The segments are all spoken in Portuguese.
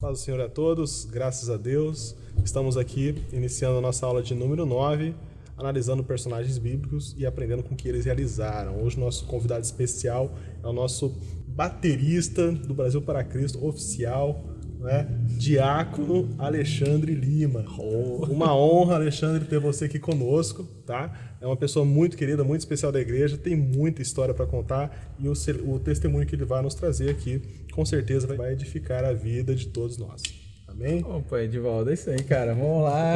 Paz do Senhor a todos, graças a Deus. Estamos aqui iniciando a nossa aula de número 9, analisando personagens bíblicos e aprendendo com o que eles realizaram. Hoje nosso convidado especial é o nosso baterista do Brasil para Cristo oficial, né? Diácono Alexandre Lima. Uma honra, Alexandre, ter você aqui conosco, tá? É uma pessoa muito querida, muito especial da igreja, tem muita história para contar e o testemunho que ele vai nos trazer aqui, com certeza vai edificar a vida de todos nós. Amém? Opa, Edivaldo, é isso aí, cara. Vamos lá.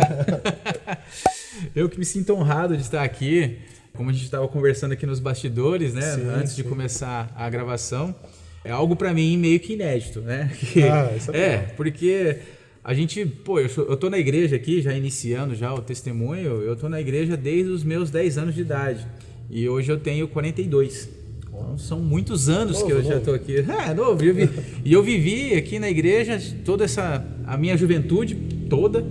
Eu que me sinto honrado de estar aqui, como a gente estava conversando aqui nos bastidores, né? Antes de começar a gravação. É algo para mim meio que inédito, né? Isso é legal. Porque a gente, eu tô na igreja aqui, já iniciando já o testemunho, eu tô na igreja desde os meus 10 anos de idade. E hoje eu tenho 42. Então, são muitos anos que eu já tô aqui. Novo. E eu vivi aqui na igreja toda a minha juventude toda,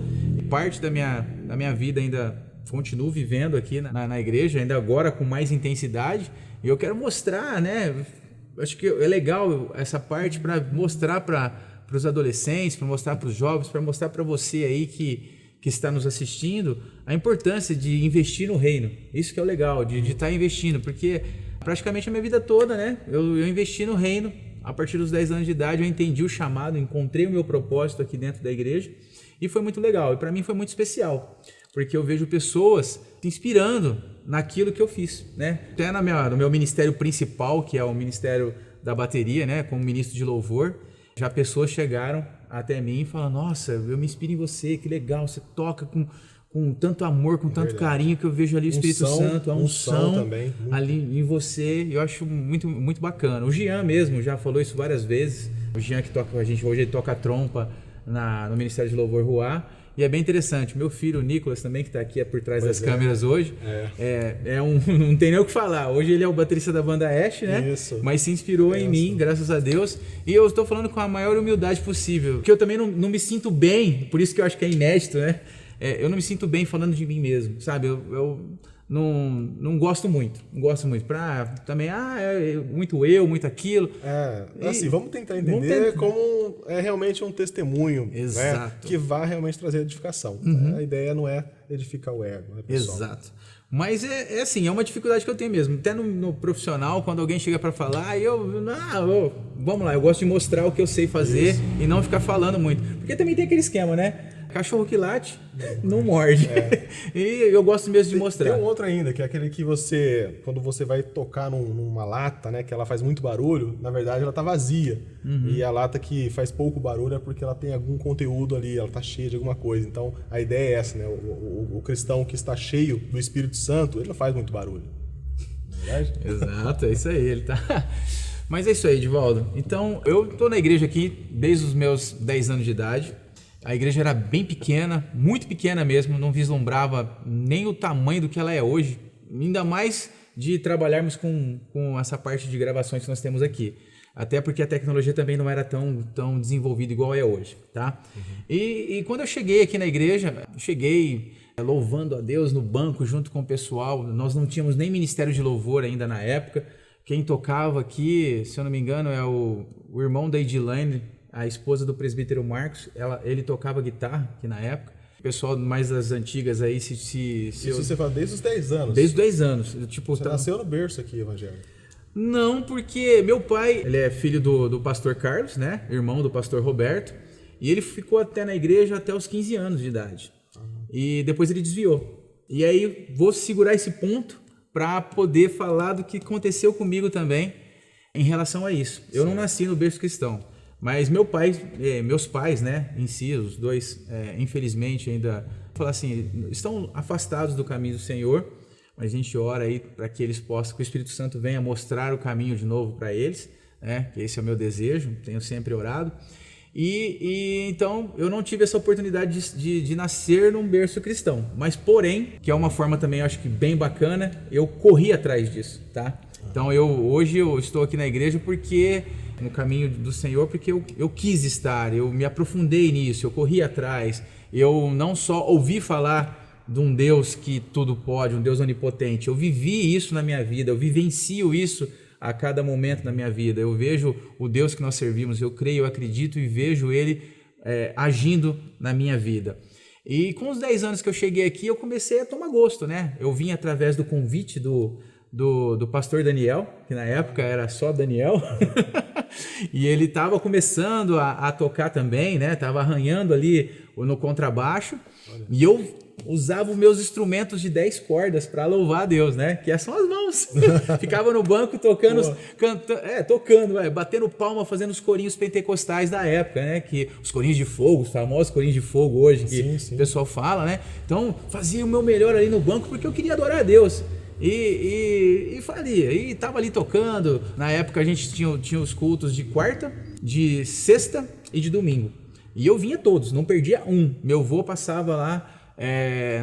parte da minha vida ainda continuo vivendo aqui na igreja, ainda agora com mais intensidade. E eu quero mostrar, né? Acho que é legal essa parte para mostrar para os adolescentes, para mostrar para os jovens, para mostrar para você aí que está nos assistindo a importância de investir no reino. Isso que é o legal, de estar investindo, porque praticamente a minha vida toda, né? Eu investi no reino. A partir dos 10 anos de idade eu entendi o chamado, encontrei o meu propósito aqui dentro da igreja e foi muito legal. E para mim foi muito especial, porque eu vejo pessoas se inspirando naquilo que eu fiz, né? Até no meu ministério principal, que é o ministério da bateria, né? Como ministro de louvor, já pessoas chegaram até mim e falaram: nossa, eu me inspiro em você, que legal, você toca com tanto amor, com tanto carinho, que eu vejo ali o Espírito Santo, a unção também, ali em você. Eu acho muito, muito bacana. O Jean mesmo já falou isso várias vezes. O Jean que toca com a gente hoje, ele toca trompa no Ministério de Louvor Ruá. E é bem interessante. Meu filho, o Nicolas, também, que está aqui por trás das câmeras hoje, não tem nem o que falar. Hoje ele é o baterista da banda Ash, né? Isso. Mas se inspirou em mim, graças a Deus. E eu estou falando com a maior humildade possível, porque eu também não me sinto bem, por isso que eu acho que é inédito, né? Eu não me sinto bem falando de mim mesmo, sabe? Eu não gosto muito. Não gosto muito. Também, muito aquilo. Assim, vamos tentar entender como é realmente um testemunho, né, que vai realmente trazer edificação. A ideia não é edificar o ego, né, pessoal? Exato. Mas assim, é uma dificuldade que eu tenho mesmo. Até no profissional, quando alguém chega para falar, vamos lá, eu gosto de mostrar o que eu sei fazer e não ficar falando muito. Porque também tem aquele esquema, né? Cachorro que late, não morde. E eu gosto mesmo de mostrar. Tem um outro ainda, que é aquele que quando você vai tocar numa lata, né, que ela faz muito barulho, na verdade ela tá vazia. E a lata que faz pouco barulho é porque ela tem algum conteúdo ali, ela tá cheia de alguma coisa. Então a ideia é essa, né? O cristão que está cheio do Espírito Santo, ele não faz muito barulho. Não é verdade? Exato, é isso aí, ele tá... Mas é isso aí, Edivaldo. Então, eu tô na igreja aqui desde os meus 10 anos de idade. A igreja era bem pequena, muito pequena mesmo, não vislumbrava nem o tamanho do que ela é hoje, ainda mais de trabalharmos com essa parte de gravações que nós temos aqui. Até porque a tecnologia também não era tão desenvolvida igual é hoje, tá? E quando eu cheguei aqui na igreja, cheguei louvando a Deus no banco junto com o pessoal. Nós não tínhamos nem ministério de louvor ainda na época. Quem tocava aqui, se eu não me engano, é o irmão da Edilane, a esposa do presbítero Marcos. Ele tocava guitarra aqui na época. O pessoal mais das antigas aí, Isso você fala desde os 10 anos? Desde os 10 anos. Você nasceu no berço aqui, Evangelho? Não, porque meu pai, ele é filho do pastor Carlos, né? Irmão do pastor Roberto. E ele ficou até na igreja até os 15 anos de idade. E depois ele desviou. E aí, vou segurar esse ponto para poder falar do que aconteceu comigo também em relação a isso. Eu não nasci no berço cristão. Mas meus pais, né, em si, os dois, infelizmente ainda, falar assim, estão afastados do caminho do Senhor, mas a gente ora aí para que eles possam, que o Espírito Santo venha mostrar o caminho de novo para eles, né, que esse é o meu desejo, tenho sempre orado. E então eu não tive essa oportunidade de nascer num berço cristão, mas porém, que é uma forma também, eu acho que bem bacana, eu corri atrás disso, tá? Então hoje eu estou aqui na igreja porque... no caminho do Senhor, porque eu quis estar, eu me aprofundei nisso, eu corri atrás, eu não só ouvi falar de um Deus que tudo pode, um Deus onipotente, eu vivi isso na minha vida, eu vivencio isso a cada momento da minha vida, eu vejo o Deus que nós servimos, eu creio, eu acredito e vejo Ele agindo na minha vida. E com os 10 anos que eu cheguei aqui, eu comecei a tomar gosto, né? Eu vim através do convite do pastor Daniel, que na época era só Daniel, e ele estava começando a tocar também, né? Tava arranhando ali no contrabaixo, e eu usava os meus instrumentos de 10 cordas para louvar a Deus, né? Que são as mãos. Ficava no banco tocando, batendo palma, fazendo os corinhos pentecostais da época, né? Que os corinhos de fogo, os famosos corinhos de fogo hoje, que o pessoal fala, né? Então, fazia o meu melhor ali no banco porque eu queria adorar a Deus. E faria, e tava ali tocando. Na época a gente tinha os cultos de quarta, de sexta e de domingo. E eu vinha todos, não perdia um. Meu avô passava lá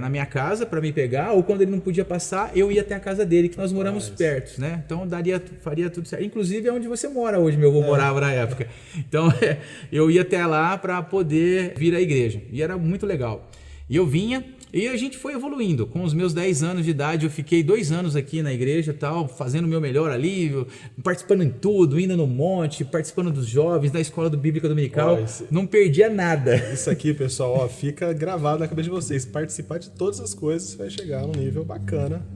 na minha casa para me pegar, ou quando ele não podia passar, eu ia até a casa dele, que nós moramos perto, né? Então faria tudo certo. Inclusive é onde você mora hoje, meu avô morava na época. Então eu ia até lá para poder vir à igreja. E era muito legal. E eu vinha, e a gente foi evoluindo. Com os meus 10 anos de idade, eu fiquei 2 anos aqui na igreja, tal, fazendo o meu melhor ali, participando em tudo, indo no monte, participando dos jovens, da escola bíblica dominical. Não perdia nada. Isso aqui, pessoal, fica gravado na cabeça de vocês. Participar de todas as coisas, você vai chegar num nível bacana,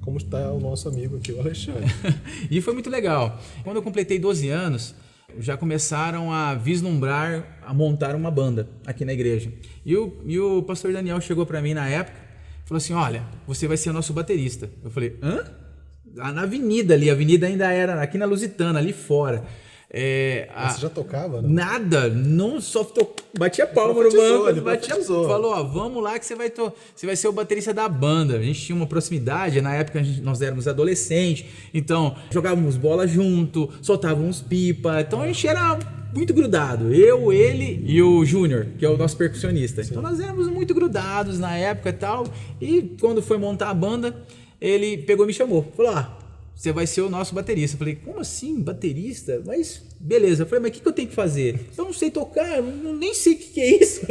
como está o nosso amigo aqui, o Alexandre. E foi muito legal. Quando eu completei 12 anos, já começaram a vislumbrar, a montar uma banda aqui na igreja. E o pastor Daniel chegou para mim na época e falou assim, olha, você vai ser o nosso baterista. Eu falei, hã? Na avenida ali, a avenida ainda era aqui na Lusitana, ali fora. Você já tocava, né? Nada, não só batia palma no banco, falou, ó, vamos lá que você vai ser o baterista da banda. A gente tinha uma proximidade, na época nós éramos adolescentes, então jogávamos bola junto, soltávamos pipa, então a gente era muito grudado, eu, ele e o Júnior, que é o nosso percussionista. Então nós éramos muito grudados na época e tal, e quando foi montar a banda, ele pegou e me chamou, falou, você vai ser o nosso baterista. Eu falei, como assim, baterista? Mas, beleza. Eu falei, mas o que eu tenho que fazer? Eu não sei tocar, nem sei o que é isso.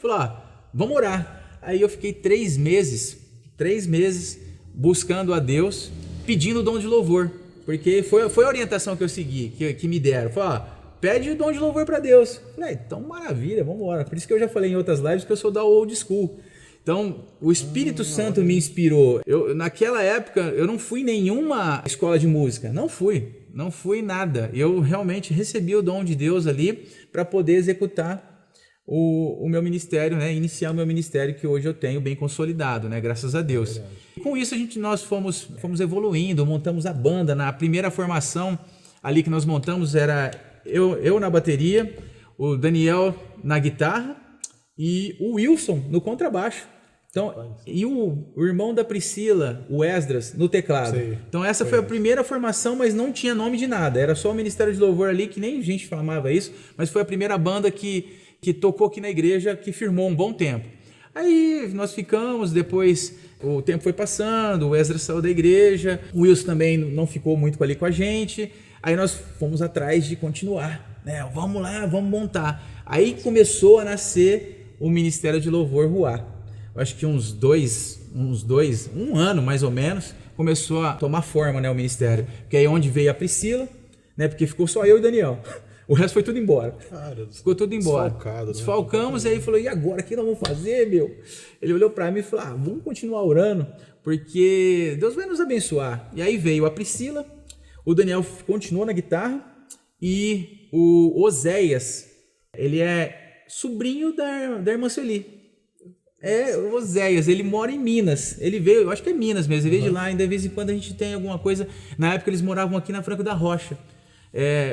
Falei, vamos orar. Aí eu fiquei 3 meses buscando a Deus, pedindo o dom de louvor. Porque foi a orientação que eu segui, que me deram. Falei, pede o dom de louvor para Deus. Eu falei, então maravilha, vamos embora. Por isso que eu já falei em outras lives que eu sou da old school. Então, o Espírito Santo me inspirou. Naquela época, eu não fui em nenhuma escola de música. Não fui nada. Eu realmente recebi o dom de Deus ali para poder executar o meu ministério, né? Iniciar o meu ministério que hoje eu tenho bem consolidado, né? Graças a Deus. E com isso, nós fomos evoluindo, montamos a banda. Na primeira formação ali que nós montamos, era eu na bateria, o Daniel na guitarra e o Wilson no contrabaixo. Então, e o irmão da Priscila, o Esdras, no teclado. Então essa foi a primeira formação, mas não tinha nome de nada. Era só o Ministério de Louvor ali, que nem gente falava isso, mas foi a primeira banda que tocou aqui na igreja, que firmou um bom tempo. Aí nós ficamos, depois o tempo foi passando, o Esdras saiu da igreja, o Wilson também não ficou muito ali com a gente. Aí nós fomos atrás de continuar, né? Vamos lá, vamos montar. Aí começou a nascer o Ministério de Louvor Ruá. Eu acho que um ano mais ou menos, começou a tomar forma, né, o ministério. Porque aí onde veio a Priscila, né, porque ficou só eu e o Daniel. O resto foi tudo embora. Ficou tudo embora. Desfalcamos, e aí falou, e agora, o que nós vamos fazer, meu? Ele olhou para mim e falou, vamos continuar orando, porque Deus vai nos abençoar. E aí veio a Priscila, o Daniel continuou na guitarra, e o Oséias, ele é sobrinho da irmã Sueli. O Oséias, ele mora em Minas. Ele veio, eu acho que é Minas mesmo, ele veio de lá, ainda de vez em quando a gente tem alguma coisa. Na época eles moravam aqui na Franco da Rocha.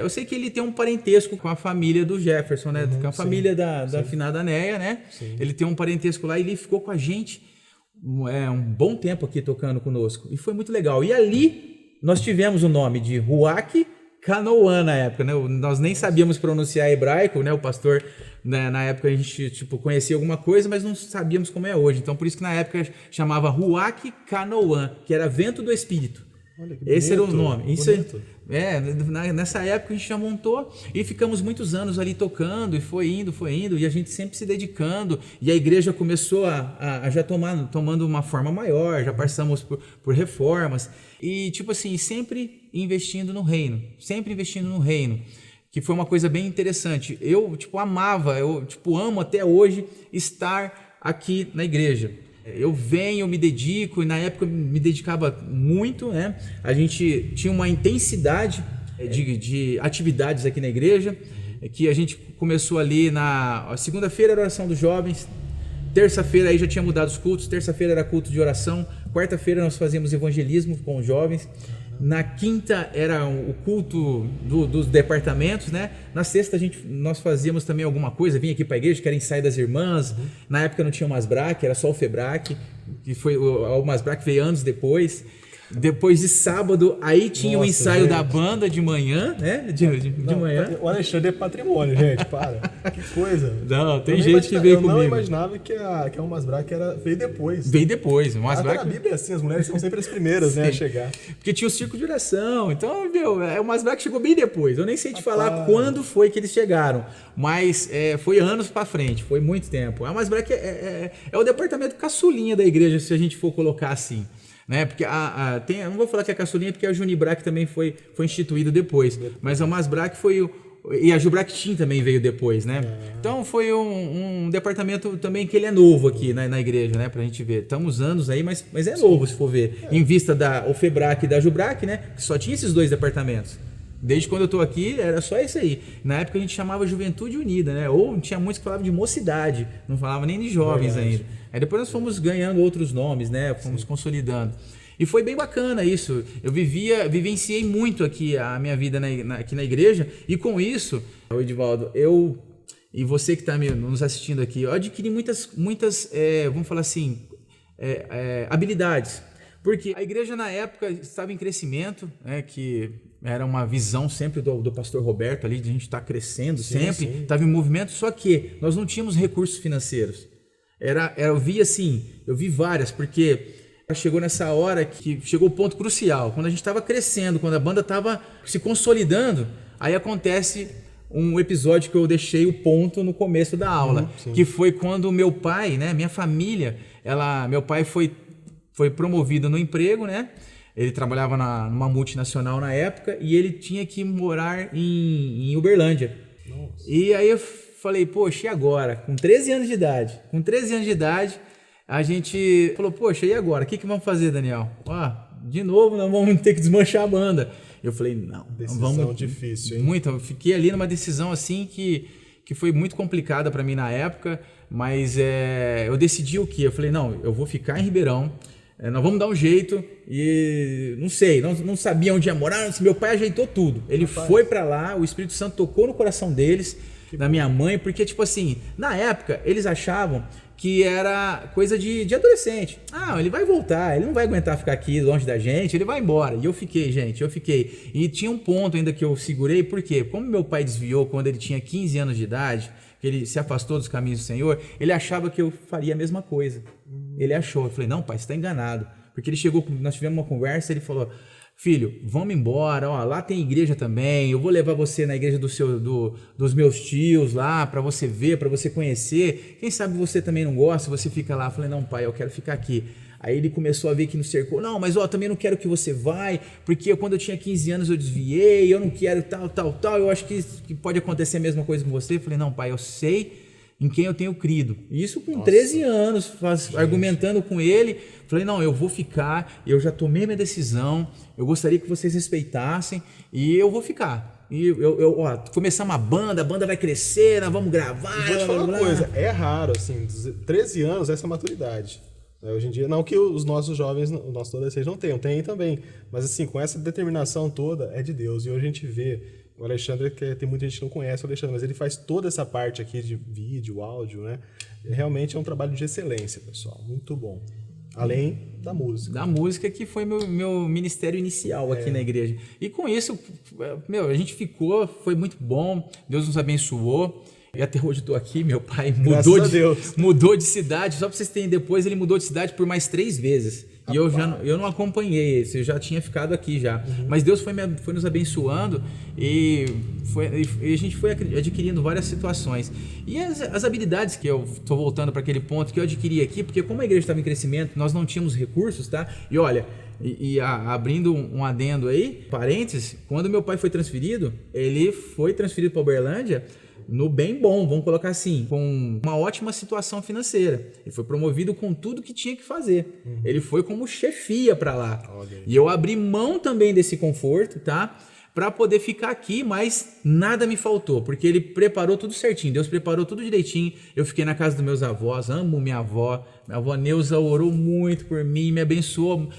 Eu sei que ele tem um parentesco com a família do Jefferson, né? Com a família da finada Neia, né? Sim. Ele tem um parentesco lá e ele ficou com a gente um bom tempo aqui tocando conosco. E foi muito legal. E ali nós tivemos o nome de Ruach Canoã na época, né? Nós nem sabíamos pronunciar hebraico, né? O pastor, né, na época a gente conhecia alguma coisa, mas não sabíamos como é hoje. Então por isso que na época chamava Ruach Canoã, que era vento do Espírito. Olha, que esse bonito, era o nome. Isso nessa época a gente já montou e ficamos muitos anos ali tocando e foi indo e a gente sempre se dedicando e a igreja começou a já tomando uma forma maior, já passamos por reformas e tipo assim, sempre investindo no reino, que foi uma coisa bem interessante. Eu, amava, amo até hoje estar aqui na igreja. Eu venho, me dedico, e na época eu me dedicava muito, né? A gente tinha uma intensidade de atividades aqui na igreja, que a gente começou ali na segunda-feira era oração dos jovens, terça-feira aí já tinha mudado os cultos, terça-feira era culto de oração, quarta-feira nós fazíamos evangelismo com os jovens, na quinta era o culto dos departamentos, né? Na sexta nós fazíamos também alguma coisa, vinha aqui para a igreja, que era ensaio das irmãs, na época não tinha o Masbrac, era só o Febrac, que foi o Masbrac veio anos depois. Depois de sábado, aí tinha o ensaio da banda de manhã, né? De manhã. O Alexandre é patrimônio, gente, para. Que coisa. Não, tem gente que veio comigo. Eu não imaginava que a Masbrac veio depois. Veio depois. Até na Bíblia é assim, as mulheres são sempre as primeiras, né, a chegar. Porque tinha o circo de oração, então, o Masbrac chegou bem depois. Eu nem sei te falar quando foi que eles chegaram, mas foi anos pra frente, foi muito tempo. A Masbrac é o departamento caçulinha da igreja, se a gente for colocar assim. Né? Porque eu não vou falar que é a caçulinha, porque a Junibrac também foi instituído depois. Mas a Masbrac e a Jubrac Team também veio depois, né? Então foi um departamento também que ele é novo aqui na igreja, né? Pra gente ver. Estamos anos aí, mas é novo, se for ver. Em vista da Febrac e da Jubrac, né? Que só tinha esses dois departamentos. Desde quando eu tô aqui, era só isso aí. Na época a gente chamava Juventude Unida, né? Ou tinha muitos que falavam de mocidade, não falava nem de jovens ainda. Aí depois nós fomos ganhando outros nomes, né? Fomos consolidando. E foi bem bacana isso. Eu vivenciei muito aqui a minha vida aqui na igreja. E com isso, Edivaldo, e você que está nos assistindo aqui, eu adquiri muitas vamos falar assim, habilidades. Porque a igreja na época estava em crescimento, né, que era uma visão sempre do pastor Roberto ali, de a gente estar crescendo sempre, estava em movimento, só que nós não tínhamos recursos financeiros. Eu vi várias, porque chegou nessa hora que chegou o ponto crucial, quando a gente estava crescendo, quando a banda estava se consolidando, aí acontece um episódio que eu deixei o ponto no começo da aula, que foi quando meu pai, né, minha família, meu pai foi promovido no emprego, né? Ele trabalhava numa multinacional na época e ele tinha que morar em Uberlândia. Nossa. E aí eu falei, poxa, e agora? Com 13 anos de idade, a gente falou, poxa, e agora? O que vamos fazer, Daniel? De novo, nós vamos ter que desmanchar a banda. Eu falei, não. Decisão difícil, hein? Muito. Eu fiquei ali numa decisão assim que foi muito complicada para mim na época, mas eu decidi o quê? Eu falei, não, eu vou ficar em Ribeirão, nós vamos dar um jeito e não sei, não sabia onde ia morar, meu pai ajeitou tudo. Ele foi para lá, o Espírito Santo tocou no coração deles, da minha mãe, porque tipo assim, na época eles achavam que era coisa de adolescente. Ele vai voltar, ele não vai aguentar ficar aqui longe da gente, ele vai embora. E eu fiquei. E tinha um ponto ainda que eu segurei, porque como meu pai desviou quando ele tinha 15 anos de idade, que ele se afastou dos caminhos do Senhor, ele achava que eu faria a mesma coisa. Ele achou. Eu falei, não, pai, você está enganado. Porque ele chegou, nós tivemos uma conversa, ele falou, filho, vamos embora, lá tem igreja também, eu vou levar você na igreja dos meus tios lá, para você ver, para você conhecer, quem sabe você também não gosta, você fica lá. Eu falei, não, pai, eu quero ficar aqui. Aí ele começou a ver que nos cercou, não, mas também não quero que você vai, porque quando eu tinha 15 anos eu desviei, eu não quero tal, eu acho que pode acontecer a mesma coisa com você. Eu falei, não, pai, eu sei em quem eu tenho crido. Isso com 13 anos, argumentando com ele. Falei, não, eu vou ficar, eu já tomei minha decisão, eu gostaria que vocês respeitassem e eu vou ficar. E começar uma banda, a banda vai crescer, nós vamos gravar. E vou te falar uma coisa, é raro, assim, 13 anos essa maturidade. Hoje em dia, não que os nossos jovens, os nossos adolescentes não tenham, tem também. Mas assim, com essa determinação toda, é de Deus. E hoje a gente vê, o Alexandre, que tem muita gente que não conhece o Alexandre, mas ele faz toda essa parte aqui de vídeo, áudio, né? Realmente é um trabalho de excelência, pessoal. Muito bom. Além da música. Da música, que foi meu ministério inicial aqui na igreja. E com isso, a gente foi muito bom, Deus nos abençoou. E até hoje estou aqui, meu pai mudou de cidade. Só para vocês terem, depois ele mudou de cidade por mais 3 vezes. E eu não acompanhei esse, eu já tinha ficado aqui já. Mas Deus foi nos abençoando e a gente foi adquirindo várias situações. E as habilidades que eu estou voltando para aquele ponto que eu adquiri aqui, porque como a igreja estava em crescimento, nós não tínhamos recursos, tá? E olha, abrindo um adendo aí, parênteses, quando meu pai foi transferido, ele foi transferido para Uberlândia no bem bom, vamos colocar assim, com uma ótima situação financeira. Ele foi promovido com tudo que tinha que fazer. Ele foi como chefia para lá. E eu abri mão também desse conforto, tá? Para poder ficar aqui, mas nada me faltou, porque ele preparou tudo certinho, Deus preparou tudo direitinho. Eu fiquei na casa dos meus avós, amo minha avó Neuza orou muito por mim, me abençoou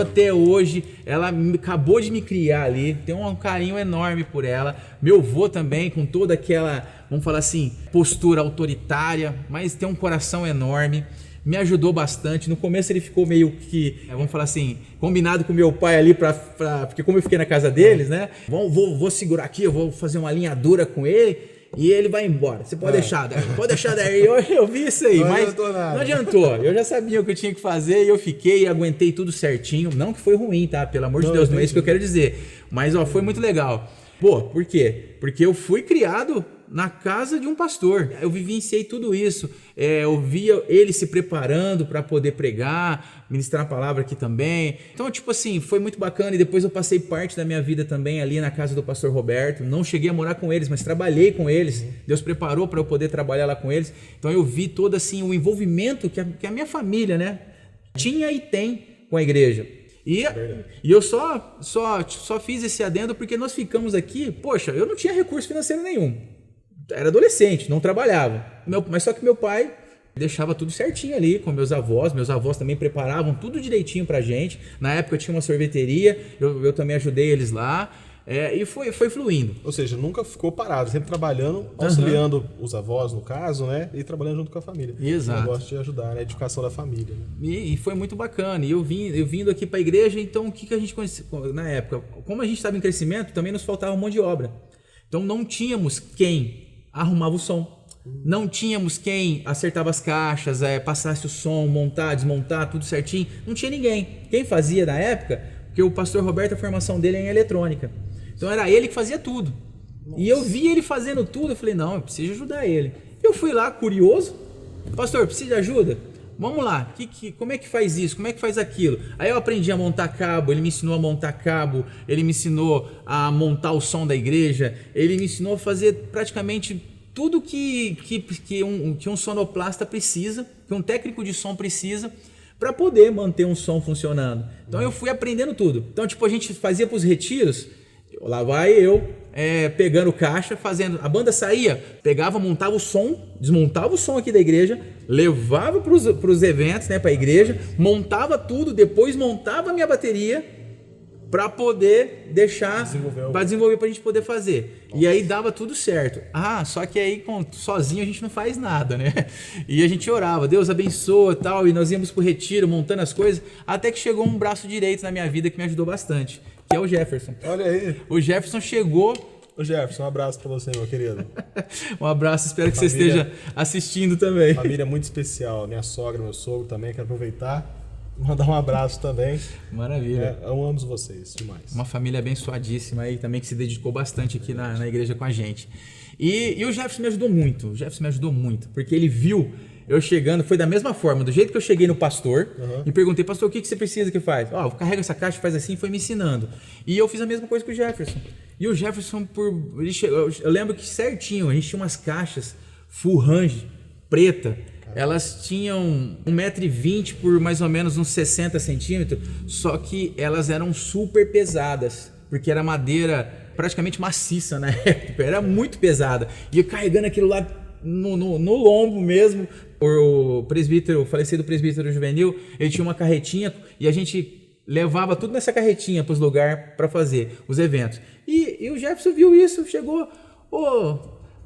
até hoje. Ela acabou de me criar ali, tenho um carinho enorme por ela. Meu avô também, com toda aquela, vamos falar assim, postura autoritária, mas tem um coração enorme. Me ajudou bastante. No começo ele ficou meio que, vamos falar assim, combinado com meu pai ali, porque como eu fiquei na casa deles, né? Vou segurar aqui, eu vou fazer uma alinhadura com ele e ele vai embora. Você pode deixar daí. Eu vi isso aí, mas não adiantou. Eu já sabia o que eu tinha que fazer e eu fiquei e aguentei tudo certinho. Não que foi ruim, tá? Pelo amor de Deus, não é isso que eu quero dizer. Mas foi muito legal. Pô, por quê? Porque eu fui criado na casa de um pastor. Eu vivenciei tudo isso. Eu via ele se preparando para poder pregar, ministrar a palavra aqui também. Então, tipo assim, foi muito bacana. E depois eu passei parte da minha vida também ali na casa do pastor Roberto. Não cheguei a morar com eles, mas trabalhei com eles. Deus preparou para eu poder trabalhar lá com eles. Então eu vi todo assim o envolvimento que a minha família, né, tinha e tem com a igreja. E eu só fiz esse adendo porque nós ficamos aqui. Poxa, eu não tinha recurso financeiro nenhum. Era adolescente, não trabalhava. Mas só que meu pai deixava tudo certinho ali com meus avós também preparavam tudo direitinho pra gente. Na época tinha uma sorveteria, eu também ajudei eles lá. E foi fluindo. Ou seja, nunca ficou parado, sempre trabalhando, auxiliando os avós, no caso, né? E trabalhando junto com a família. Exato. Eu gosto de ajudar na edificação da família. Né? E foi muito bacana. E eu vindo aqui para a igreja, então o que a gente conhecia na época? Como a gente estava em crescimento, também nos faltava um monte de obra. Então não tínhamos quem arrumava o som. Não tínhamos quem acertava as caixas, passasse o som, montar, desmontar, tudo certinho. Não tinha ninguém. Quem fazia na época, porque o pastor Roberto, a formação dele é em eletrônica. Então era ele que fazia tudo. Nossa. E eu vi ele fazendo tudo, eu falei, não, eu preciso ajudar ele. Eu fui lá, curioso, pastor, precisa de ajuda? Vamos lá, como é que faz isso, como é que faz aquilo? Aí eu aprendi a montar cabo, ele me ensinou a montar cabo, ele me ensinou a montar o som da igreja, ele me ensinou a fazer praticamente tudo que um sonoplasta precisa, que um técnico de som precisa, para poder manter um som funcionando. Então eu fui aprendendo tudo. Então tipo, a gente fazia para os retiros, lá vai eu pegando caixa, fazendo. A banda saía, pegava, montava o som, desmontava o som aqui da igreja, levava para os eventos, né, para a igreja, montava tudo, depois montava a minha bateria para poder deixar, para desenvolver, para a gente poder fazer. Nossa. E aí dava tudo certo. Só que aí sozinho a gente não faz nada, né? E a gente orava, Deus abençoa e tal, e nós íamos pro retiro, montando as coisas, até que chegou um braço direito na minha vida que me ajudou bastante, que é o Jefferson. Olha aí. O Jefferson chegou... Ô Jefferson, um abraço para você, meu querido. Um abraço, espero que você esteja assistindo também. Família muito especial, minha sogra, meu sogro também, quero aproveitar. Mandar um abraço também. Maravilha. Amamos vocês demais. Uma família abençoadíssima aí também que se dedicou bastante aqui na igreja com a gente. E o Jefferson me ajudou muito. O Jefferson me ajudou muito, porque ele viu eu chegando, foi da mesma forma, do jeito que eu cheguei no pastor e perguntei, pastor, o que você precisa que faz? Carrega essa caixa, faz assim, foi me ensinando. E eu fiz a mesma coisa com o Jefferson. E o Jefferson, eu lembro que certinho, a gente tinha umas caixas full range, preta. Elas tinham 1,20 m por mais ou menos uns 60 centímetros, só que elas eram super pesadas, porque era madeira praticamente maciça na época, era muito pesada. E eu carregando aquilo lá no lombo mesmo. O falecido presbítero juvenil, ele tinha uma carretinha e a gente levava tudo nessa carretinha para os lugares para fazer os eventos. E o Jefferson viu isso, chegou...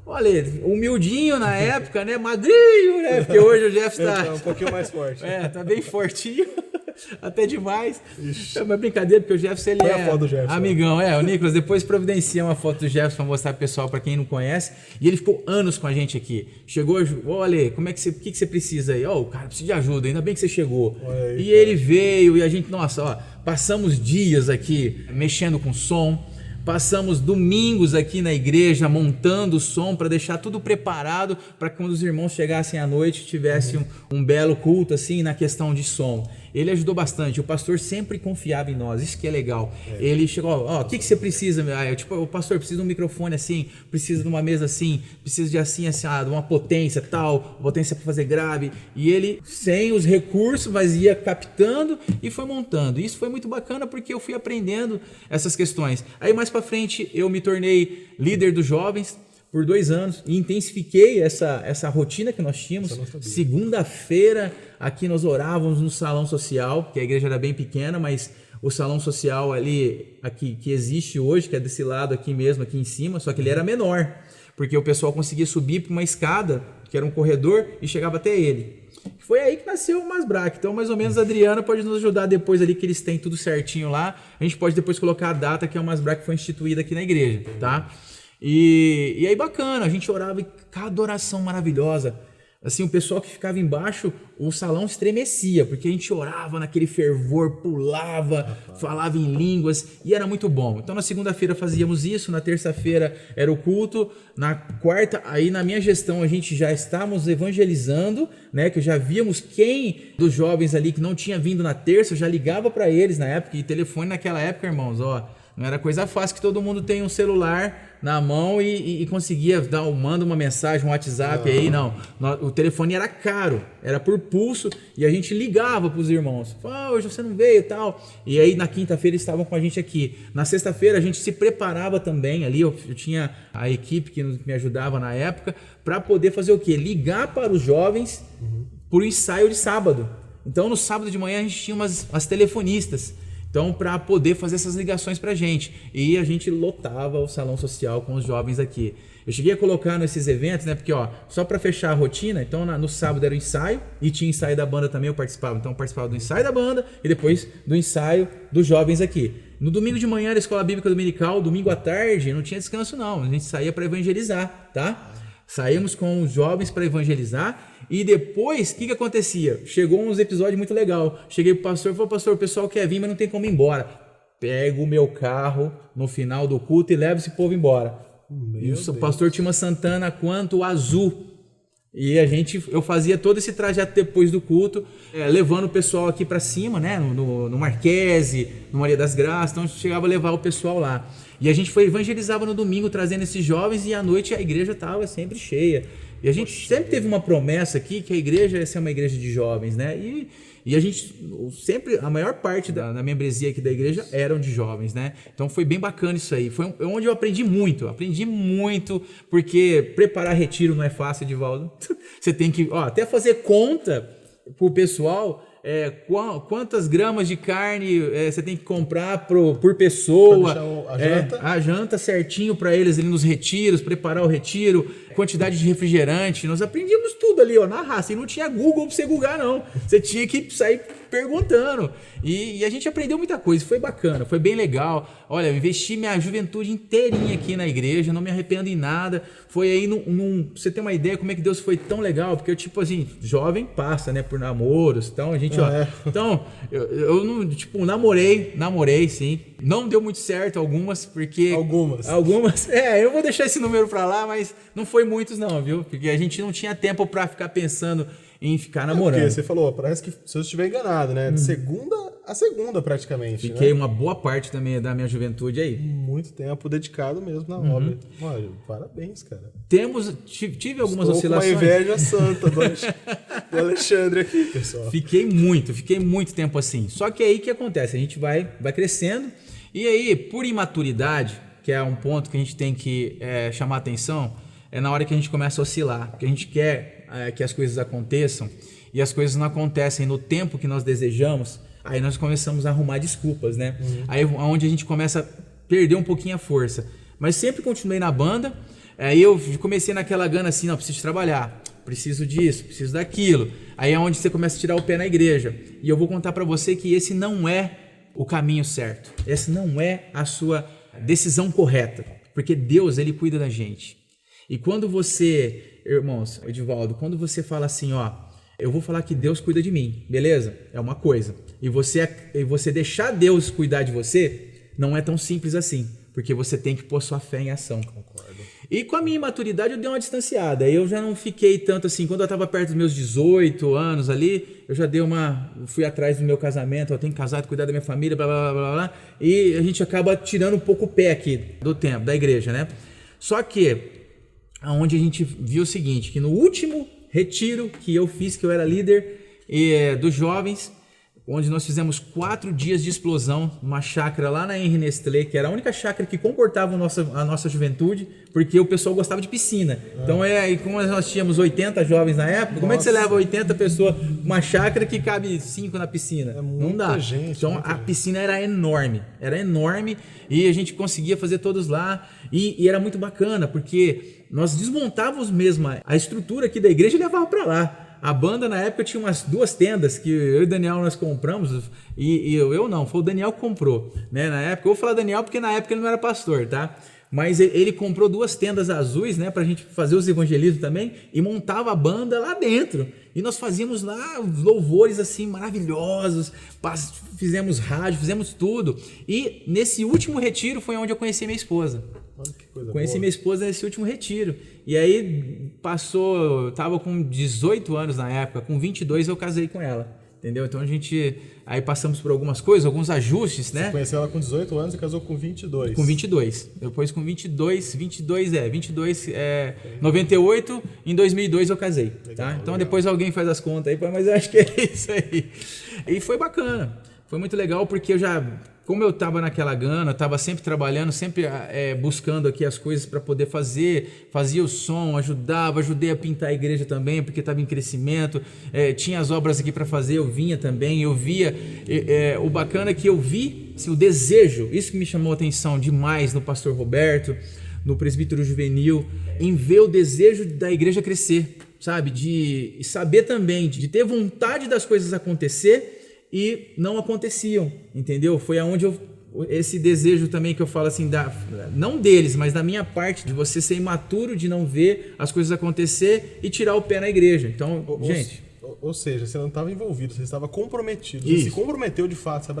Olha, humildinho na época, né? Magrinho, né? Porque hoje o Jeff tá... um pouquinho mais forte. Tá bem fortinho. Até demais. Ixi. É uma brincadeira, porque o Jefferson, ele Põe a foto do Jefferson, amigão. O Nicolas, depois providencia uma foto do Jefferson pra mostrar pro pessoal, pra quem não conhece. E ele ficou anos com a gente aqui. Chegou, olha, como é que você, o que você precisa aí? Ó, o cara precisa de ajuda, ainda bem que você chegou. Aí, e ele veio e a gente, nossa, ó, passamos dias aqui mexendo com som. Passamos domingos aqui na igreja montando o som para deixar tudo preparado para que quando os irmãos chegassem à noite tivesse um belo culto assim na questão de som. Ele ajudou bastante, o pastor sempre confiava em nós, isso que é legal. Ele chegou, ó, o que você precisa? Tipo, o pastor precisa de um microfone assim, precisa de uma mesa assim, precisa de assim, de uma potência tal, potência para fazer grave. E ele, sem os recursos, mas ia captando e foi montando. Isso foi muito bacana porque eu fui aprendendo essas questões. Aí mais para frente eu me tornei líder dos jovens por 2 anos e intensifiquei essa rotina que nós tínhamos. Segunda-feira aqui nós orávamos no salão social, que a igreja era bem pequena, mas o salão social ali aqui, que existe hoje, que é desse lado aqui mesmo, aqui em cima, só que ele era menor, porque o pessoal conseguia subir por uma escada, que era um corredor, e chegava até ele. Foi aí que nasceu o Masbrac. Então, mais ou menos, a Adriana pode nos ajudar depois ali, que eles têm tudo certinho lá. A gente pode depois colocar a data que o Masbrac foi instituída aqui na igreja, tá? E aí bacana, a gente orava e cada oração maravilhosa. Assim, o pessoal que ficava embaixo, o salão estremecia, porque a gente orava naquele fervor, pulava, falava em línguas e era muito bom. Então na segunda-feira fazíamos isso, na terça-feira era o culto, na quarta, aí na minha gestão a gente já estávamos evangelizando, né, que já víamos quem dos jovens ali que não tinha vindo na terça, eu já ligava para eles na época, e telefone naquela época, irmãos, ó, não era coisa fácil que todo mundo tem um celular na mão e conseguia manda uma mensagem, um WhatsApp aí, não. O telefone era caro, era por pulso e a gente ligava para os irmãos. Falava, hoje você não veio e tal. E aí na quinta-feira eles estavam com a gente aqui. Na sexta-feira a gente se preparava também ali, eu tinha a equipe que me ajudava na época para poder fazer o quê? Ligar para os jovens por ensaio de sábado. Então no sábado de manhã a gente tinha as telefonistas. Então, para poder fazer essas ligações para a gente. E a gente lotava o salão social com os jovens aqui. Eu cheguei a colocar nesses eventos, né? Porque, ó, só para fechar a rotina, então no sábado era o ensaio e tinha ensaio da banda também, eu participava. Então, eu participava do ensaio da banda e depois do ensaio dos jovens aqui. No domingo de manhã era a escola bíblica dominical, domingo à tarde não tinha descanso não, a gente saía para evangelizar, tá? Saímos com os jovens para evangelizar e depois, o que acontecia? Chegou uns episódios muito legal. Cheguei pro pastor e falei, pastor, o pessoal quer vir, mas não tem como ir embora. Pego o meu carro no final do culto e levo esse povo embora. E o pastor tinha uma Santana quanto azul. E eu fazia todo esse trajeto depois do culto, levando o pessoal aqui para cima, né? No Marquese, no Maria das Graças, então a gente chegava a levar o pessoal lá. E a gente evangelizava no domingo, trazendo esses jovens, e à noite a igreja estava sempre cheia. E a gente sempre teve uma promessa aqui, que a igreja ia ser uma igreja de jovens, né? E a gente sempre, a maior parte da membresia aqui da igreja eram de jovens, né? Então foi bem bacana isso aí. Foi onde eu aprendi muito, porque preparar retiro não é fácil, Edivaldo. Você tem que, até fazer conta pro pessoal, quantas gramas de carne você tem que comprar por pessoa, a janta certinho para eles ali nos retiros, preparar o retiro, quantidade de refrigerante, nós aprendíamos tudo ali, na raça, e não tinha Google para você googar não, você tinha que sair perguntando, e a gente aprendeu muita coisa, foi bacana, foi bem legal. Olha, eu investi minha juventude inteirinha aqui na igreja, não me arrependo em nada. Foi aí, pra você ter uma ideia como é que Deus foi tão legal, porque eu, tipo assim, jovem passa, né, por namoros, então a gente, então, eu não, tipo, namorei sim, não deu muito certo algumas, eu vou deixar esse número pra lá, mas não foi muitos não, viu, porque a gente não tinha tempo pra ficar pensando em ficar namorando. Porque você falou, parece que, se eu estiver enganado, né, de segunda a segunda praticamente. Fiquei, né? uma boa parte da minha juventude aí. Muito tempo dedicado mesmo na obra. Olha, parabéns, cara. Tive algumas oscilações. Com uma inveja santa do Alexandre aqui, pessoal. Fiquei muito tempo assim. Só que aí o que acontece? A gente vai crescendo e aí, por imaturidade, que é um ponto que a gente tem que chamar atenção, é na hora que a gente começa a oscilar, porque a gente quer que as coisas aconteçam e as coisas não acontecem no tempo que nós desejamos. Aí nós começamos a arrumar desculpas, né? Aí é onde a gente começa a perder um pouquinho a força. Mas sempre continuei na banda. Aí eu comecei naquela gana assim, não, preciso trabalhar. preciso disso, preciso daquilo. Aí é onde você começa a tirar o pé na igreja. E eu vou contar para você que esse não é o caminho certo. Essa não é a sua decisão correta. Porque Deus, Ele cuida da gente. E quando você, irmãos, Edivaldo, quando você fala assim, ó, eu vou falar que Deus cuida de mim, beleza? É uma coisa. E você deixar Deus cuidar de você, não é tão simples assim. Porque você tem que pôr sua fé em ação. Concordo. E com a minha imaturidade eu dei uma distanciada. Aí eu já não fiquei tanto assim. Quando eu estava perto dos meus 18 anos ali, eu já fui atrás do meu casamento. Eu tenho que casar, cuidar da minha família, blá, blá, blá, blá. E a gente acaba tirando um pouco o pé aqui do tempo, da igreja, né? Só que, onde a gente viu o seguinte, que no último retiro que eu fiz, que eu era líder dos jovens, onde nós fizemos 4 dias de explosão, uma chácara lá na Henri Nestlé, que era a única chácara que comportava a nossa juventude, porque o pessoal gostava de piscina. Então, como nós tínhamos 80 jovens na época, como é que você leva 80 pessoas uma chácara que cabe 5 na piscina? Não dá. Gente, então, a piscina era enorme, e a gente conseguia fazer todos lá, e era muito bacana, porque nós desmontávamos mesmo a estrutura aqui da igreja e levava para lá. A banda na época tinha umas 2 tendas que eu e o Daniel nós compramos, e eu não, foi o Daniel que comprou, né? Na época, eu vou falar Daniel porque na época ele não era pastor, tá? Mas ele comprou 2 tendas azuis, né, pra gente fazer os evangelismos também, e montava a banda lá dentro. E nós fazíamos lá louvores assim maravilhosos, fizemos rádio, fizemos tudo. E nesse último retiro foi onde eu conheci minha esposa. Olha que coisa Conheci boa. minha esposa nesse último retiro. E aí eu tava com 18 anos na época, com 22 eu casei com ela. Entendeu? Então aí passamos por algumas coisas, alguns ajustes, né? Você conheceu ela com 18 anos e casou com 22. Com 22. Depois com 98, em 2002 eu casei. Legal, tá? Então legal. depois alguém faz as contas aí, mas eu acho que é isso aí. E foi bacana. Foi muito legal porque como eu estava naquela gana, estava sempre trabalhando, sempre buscando aqui as coisas para poder fazia o som, ajudei a pintar a igreja também, porque estava em crescimento, tinha as obras aqui para fazer, eu vinha também, eu via, o bacana é que eu vi assim, o desejo, isso que me chamou a atenção demais no pastor Roberto, no presbítero juvenil, em ver o desejo da igreja crescer, sabe, de saber também, de ter vontade das coisas acontecer, e não aconteciam, entendeu? Foi aonde esse desejo também que eu falo assim, não deles, mas da minha parte, de você ser imaturo, de não ver as coisas acontecer e tirar o pé na igreja. Então, gente... Ou seja, você não estava envolvido, você estava comprometido. Isso. Você se comprometeu de fato, você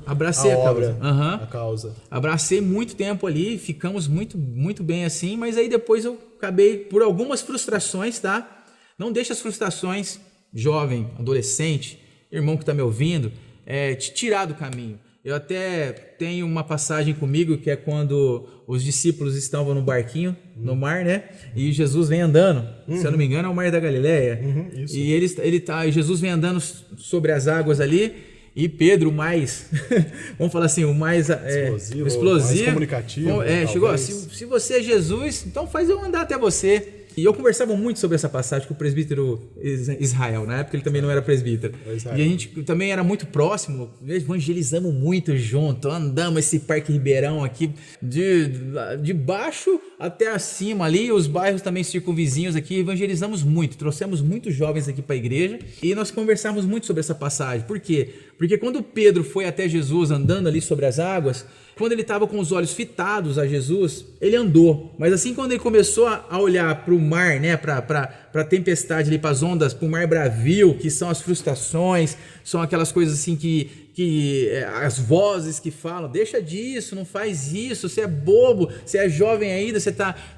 Abracei a obra, causa. a causa. Abracei muito tempo ali, ficamos muito, muito bem assim, mas aí depois eu acabei por algumas frustrações, tá? Não deixe as frustrações, jovem, adolescente, irmão que está me ouvindo, te tirar do caminho. Eu até tenho uma passagem comigo que é quando os discípulos estavam no barquinho, no mar, né? E Jesus vem andando, se eu não me engano é o Mar da Galileia. Isso. E Jesus vem andando sobre as águas ali, e Pedro, vamos falar assim, o mais explosivo, mais comunicativo. Chegou, se você é Jesus, então faz eu andar até você. E eu conversava muito sobre essa passagem com o presbítero Israel, na época ele também não era presbítero. E a gente também era muito próximo, evangelizamos muito junto, andamos esse Parque Ribeirão aqui, de baixo até acima ali, os bairros também circunvizinhos aqui, evangelizamos muito, trouxemos muitos jovens aqui para a igreja e nós conversávamos muito sobre essa passagem. Por quê? Porque quando Pedro foi até Jesus andando ali sobre as águas, quando ele estava com os olhos fitados a Jesus, ele andou. Mas assim, quando ele começou a olhar para o mar, né, para a tempestade, para as ondas, para o mar bravio, que são as frustrações, são aquelas coisas assim que as vozes que falam, deixa disso, não faz isso, você é bobo, você é jovem ainda, você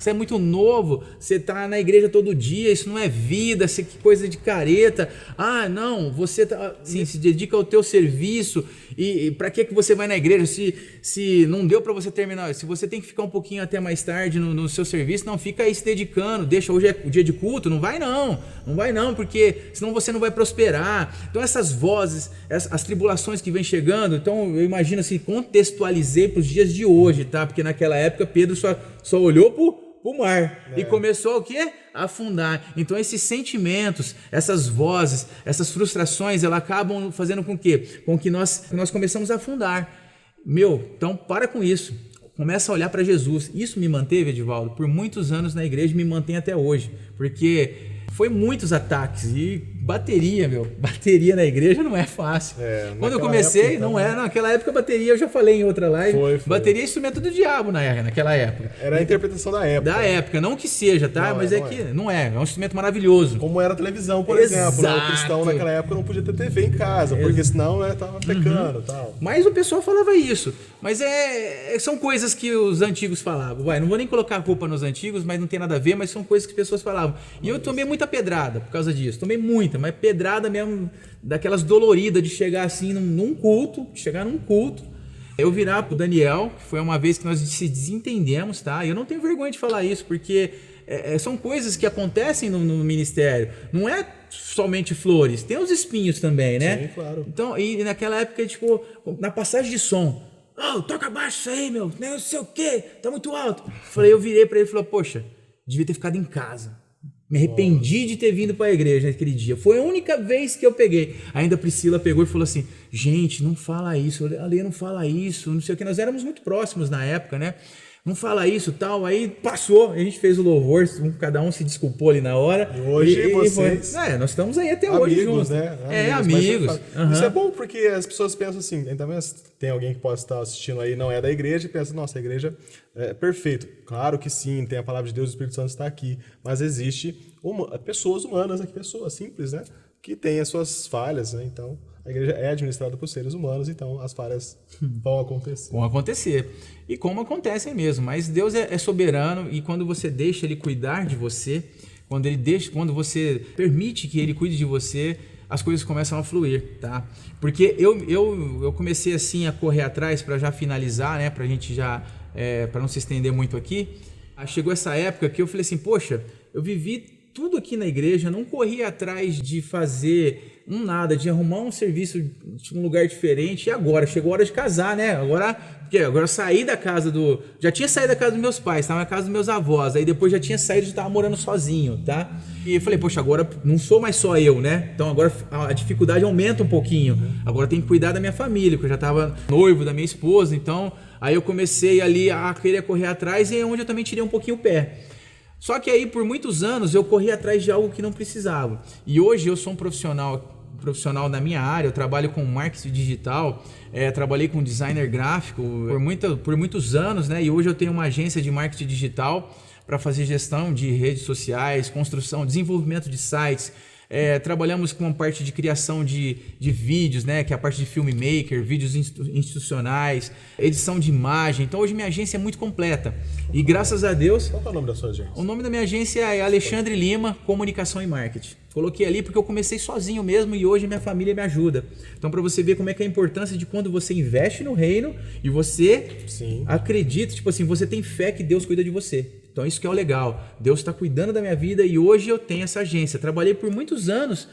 é muito novo, você está na igreja todo dia, isso não é vida, isso é coisa de careta. Ah, não, você se dedica ao teu serviço, e para que você vai na igreja se não deu para você terminar, se você tem que ficar um pouquinho até mais tarde no seu serviço, não, fica aí se dedicando, deixa, hoje é o dia de culto, não vai não, porque senão você não vai prosperar. Então essas vozes, as tribulações que vem chegando, então eu imagino assim, contextualizei para os dias de hoje, tá? Porque naquela época Pedro só olhou pro mar e começou o quê? A afundar. Então esses sentimentos, essas vozes, essas frustrações, elas acabam fazendo com que nós começamos a afundar. Então para com isso. Começa a olhar para Jesus. Isso me manteve, Edivaldo, por muitos anos na igreja e me mantém até hoje. Porque foi muitos ataques. E bateria na igreja não é fácil. Quando eu comecei, época, não era. Naquela época, bateria, eu já falei em outra live, foi. Bateria é instrumento do diabo naquela época. Era a interpretação da época. Da época, não que seja, tá? Mas não é um instrumento maravilhoso. Como era a televisão, por exemplo. Né? O cristão naquela época não podia ter TV em casa, porque senão tava pecando e tal. Mas o pessoal falava isso. Mas são coisas que os antigos falavam. Não vou nem colocar a culpa nos antigos, mas não tem nada a ver, mas são coisas que as pessoas falavam. E eu tomei muita pedrada por causa disso. Tomei muita, mas pedrada mesmo, daquelas doloridas de chegar assim num culto, eu virar pro Daniel, que foi uma vez que nós se desentendemos, tá? E eu não tenho vergonha de falar isso, porque são coisas que acontecem no ministério. Não é somente flores, tem os espinhos também, né? Sim, claro. Então, e naquela época, tipo, na passagem de som, toca baixo isso aí, meu, não sei o quê, tá muito alto. Eu virei pra ele e falei, poxa, devia ter ficado em casa. Me arrependi de ter vindo para a igreja naquele dia. Foi a única vez que eu peguei. Ainda a Priscila pegou e falou assim, gente, não fala isso, Ale não fala isso, não sei o que. Nós éramos muito próximos na época, né? Não fala isso, tal. Aí passou, a gente fez o louvor, cada um se desculpou ali na hora. E hoje vocês... nós estamos aí até hoje juntos. Né? Amigos. Isso é bom porque as pessoas pensam assim, também tem alguém que possa estar assistindo aí, não é da igreja, e pensa, nossa, a igreja é perfeito. Claro que sim, tem a palavra de Deus, o Espírito Santo está aqui, mas existe pessoas humanas aqui, pessoas simples, né? Que têm as suas falhas, né? Então, a igreja é administrada por seres humanos, então as falhas vão acontecer. Vão acontecer. E como acontecem mesmo. Mas Deus é soberano e quando você deixa Ele cuidar de você, quando você permite que Ele cuide de você, as coisas começam a fluir, tá? Porque eu comecei assim a correr atrás para já finalizar, né? Pra gente já, para não se estender muito aqui. Chegou essa época que eu falei assim, poxa, eu vivi tudo aqui na igreja, não corri atrás de fazer nada, de arrumar um serviço de um lugar diferente. E agora? Chegou a hora de casar, né? Agora eu saí da casa já tinha saído da casa dos meus pais, estava na casa dos meus avós. Aí depois já tinha saído, já estava morando sozinho, tá? E eu falei, poxa, agora não sou mais só eu, né? Então agora a dificuldade aumenta um pouquinho. Agora eu tenho que cuidar da minha família, porque eu já estava noivo da minha esposa. Então aí eu comecei ali a querer correr atrás e é onde eu também tirei um pouquinho o pé. Só que aí por muitos anos eu corri atrás de algo que não precisava. E hoje eu sou um profissional na minha área, eu trabalho com marketing digital, trabalhei com designer gráfico por muitos anos, né? E hoje eu tenho uma agência de marketing digital para fazer gestão de redes sociais, construção, desenvolvimento de sites. Trabalhamos com a parte de criação de vídeos, né? Que é a parte de filmmaker, vídeos institucionais, edição de imagem. Então hoje minha agência é muito completa. E graças a Deus... Qual é o nome da sua agência? O nome da minha agência é Alexandre Lima, Comunicação e Marketing. Coloquei ali porque eu comecei sozinho mesmo e hoje minha família me ajuda. Então para você ver como é que é a importância de quando você investe no reino e você acredita, tipo assim, você tem fé que Deus cuida de você. Então isso que é o legal, Deus está cuidando da minha vida e hoje eu tenho essa agência. Trabalhei por muitos anos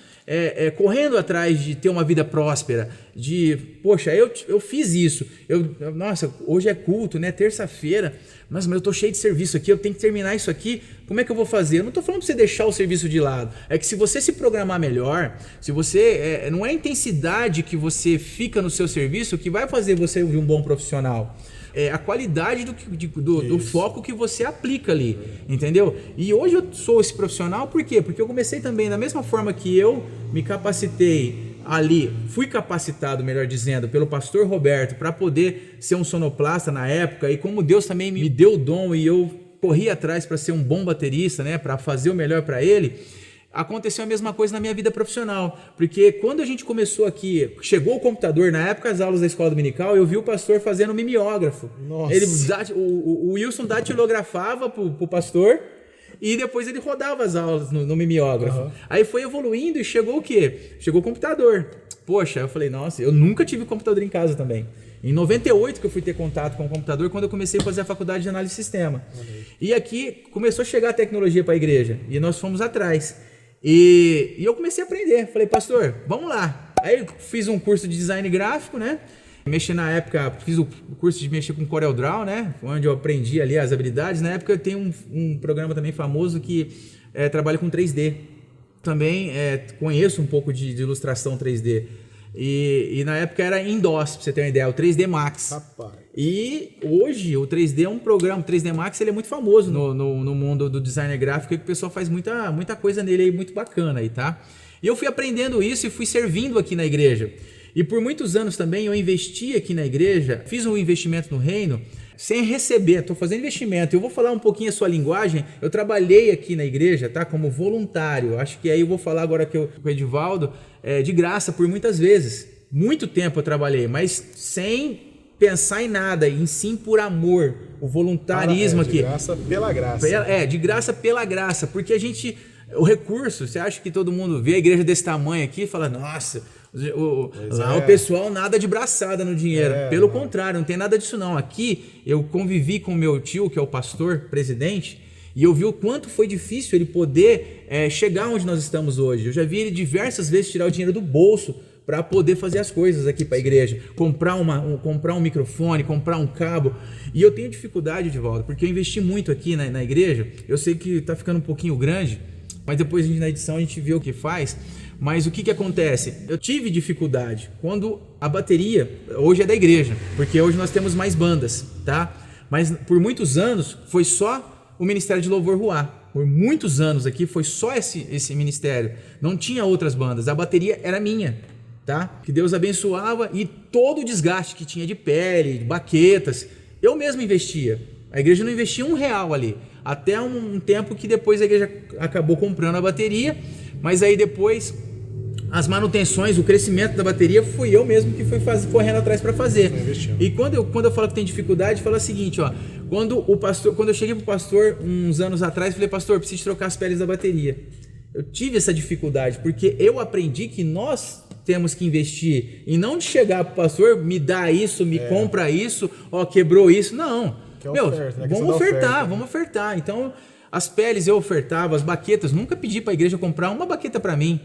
correndo atrás de ter uma vida próspera, poxa, eu fiz isso, nossa, hoje é culto, né, terça-feira, mas eu tô cheio de serviço aqui, eu tenho que terminar isso aqui, como é que eu vou fazer? Eu não tô falando para você deixar o serviço de lado, é que se você se programar melhor, se você, não é a intensidade que você fica no seu serviço que vai fazer você um bom profissional. A qualidade do foco que você aplica ali, entendeu? E hoje eu sou esse profissional, por quê? Porque eu comecei também da mesma forma que eu me capacitei ali, fui capacitado, melhor dizendo, pelo pastor Roberto para poder ser um sonoplasta na época, e como Deus também me deu o dom e eu corri atrás para ser um bom baterista, né, para fazer o melhor para ele. Aconteceu a mesma coisa na minha vida profissional, porque quando a gente começou aqui, chegou o computador, na época as aulas da escola dominical, eu vi o pastor fazendo mimeógrafo. Nossa. O Wilson datilografava pro pastor e depois ele rodava as aulas no mimeógrafo. Uhum. Aí foi evoluindo e chegou o quê? Chegou o computador. Poxa, eu falei, nossa, eu nunca tive computador em casa também. Em 98 que eu fui ter contato com o computador, quando eu comecei a fazer a faculdade de análise de sistema. Uhum. E aqui começou a chegar a tecnologia para a igreja e nós fomos atrás. E eu comecei a aprender, falei, pastor, vamos lá. Aí fiz um curso de design gráfico, né? Mexi na época, fiz o curso de mexer com CorelDRAW, né? Onde eu aprendi ali as habilidades. Na época eu tenho um programa também famoso que trabalha com 3D. Também conheço um pouco de ilustração 3D. E na época era em DOS, pra você ter uma ideia, o 3D Max. Rapaz. E hoje o 3D é um programa, o 3D Max ele é muito famoso no mundo do designer gráfico, e que o pessoal faz muita coisa nele aí, muito bacana aí, tá? E eu fui aprendendo isso e fui servindo aqui na igreja. E por muitos anos também eu investi aqui na igreja, fiz um investimento no reino, sem receber, estou fazendo investimento. Eu vou falar um pouquinho a sua linguagem. Eu trabalhei aqui na igreja, tá, como voluntário. Acho que aí eu vou falar agora com o Edivaldo, de graça por muitas vezes. Muito tempo eu trabalhei, mas sem pensar em nada, em sim por amor. O voluntarismo aqui. De graça pela graça. De graça pela graça, porque a gente... O recurso, você acha que todo mundo vê a igreja desse tamanho aqui e fala, nossa, o pessoal nada de braçada no dinheiro. Pelo contrário, não tem nada disso não. Aqui eu convivi com meu tio, que é o pastor, presidente, e eu vi o quanto foi difícil ele poder chegar onde nós estamos hoje. Eu já vi ele diversas vezes tirar o dinheiro do bolso para poder fazer as coisas aqui para a igreja. Comprar um microfone, comprar um cabo. E eu tenho dificuldade, Edivaldo, porque eu investi muito aqui na igreja. Eu sei que está ficando um pouquinho grande, mas depois na edição a gente vê o que faz. Mas o que acontece? Eu tive dificuldade quando a bateria, hoje é da igreja, porque hoje nós temos mais bandas, tá? Mas por muitos anos foi só o Ministério de Louvor Ruá. Por muitos anos aqui foi só esse ministério. Não tinha outras bandas, a bateria era minha, tá? Que Deus abençoava, e todo o desgaste que tinha de pele, de baquetas, eu mesmo investia. A igreja não investia R$1 ali. Até um tempo que depois a igreja acabou comprando a bateria, mas aí depois as manutenções, o crescimento da bateria foi eu mesmo que fui correndo atrás para fazer. E quando eu falo que tem dificuldade, falo o seguinte, ó, quando eu cheguei pro pastor uns anos atrás, falei, pastor, preciso trocar as peles da bateria. Eu tive essa dificuldade, porque eu aprendi que nós temos que investir, e não de chegar pro pastor, me dá isso, me compra isso, ó, quebrou isso, não. Vamos ofertar. Então, as peles eu ofertava, as baquetas, nunca pedi para a igreja comprar uma baqueta para mim.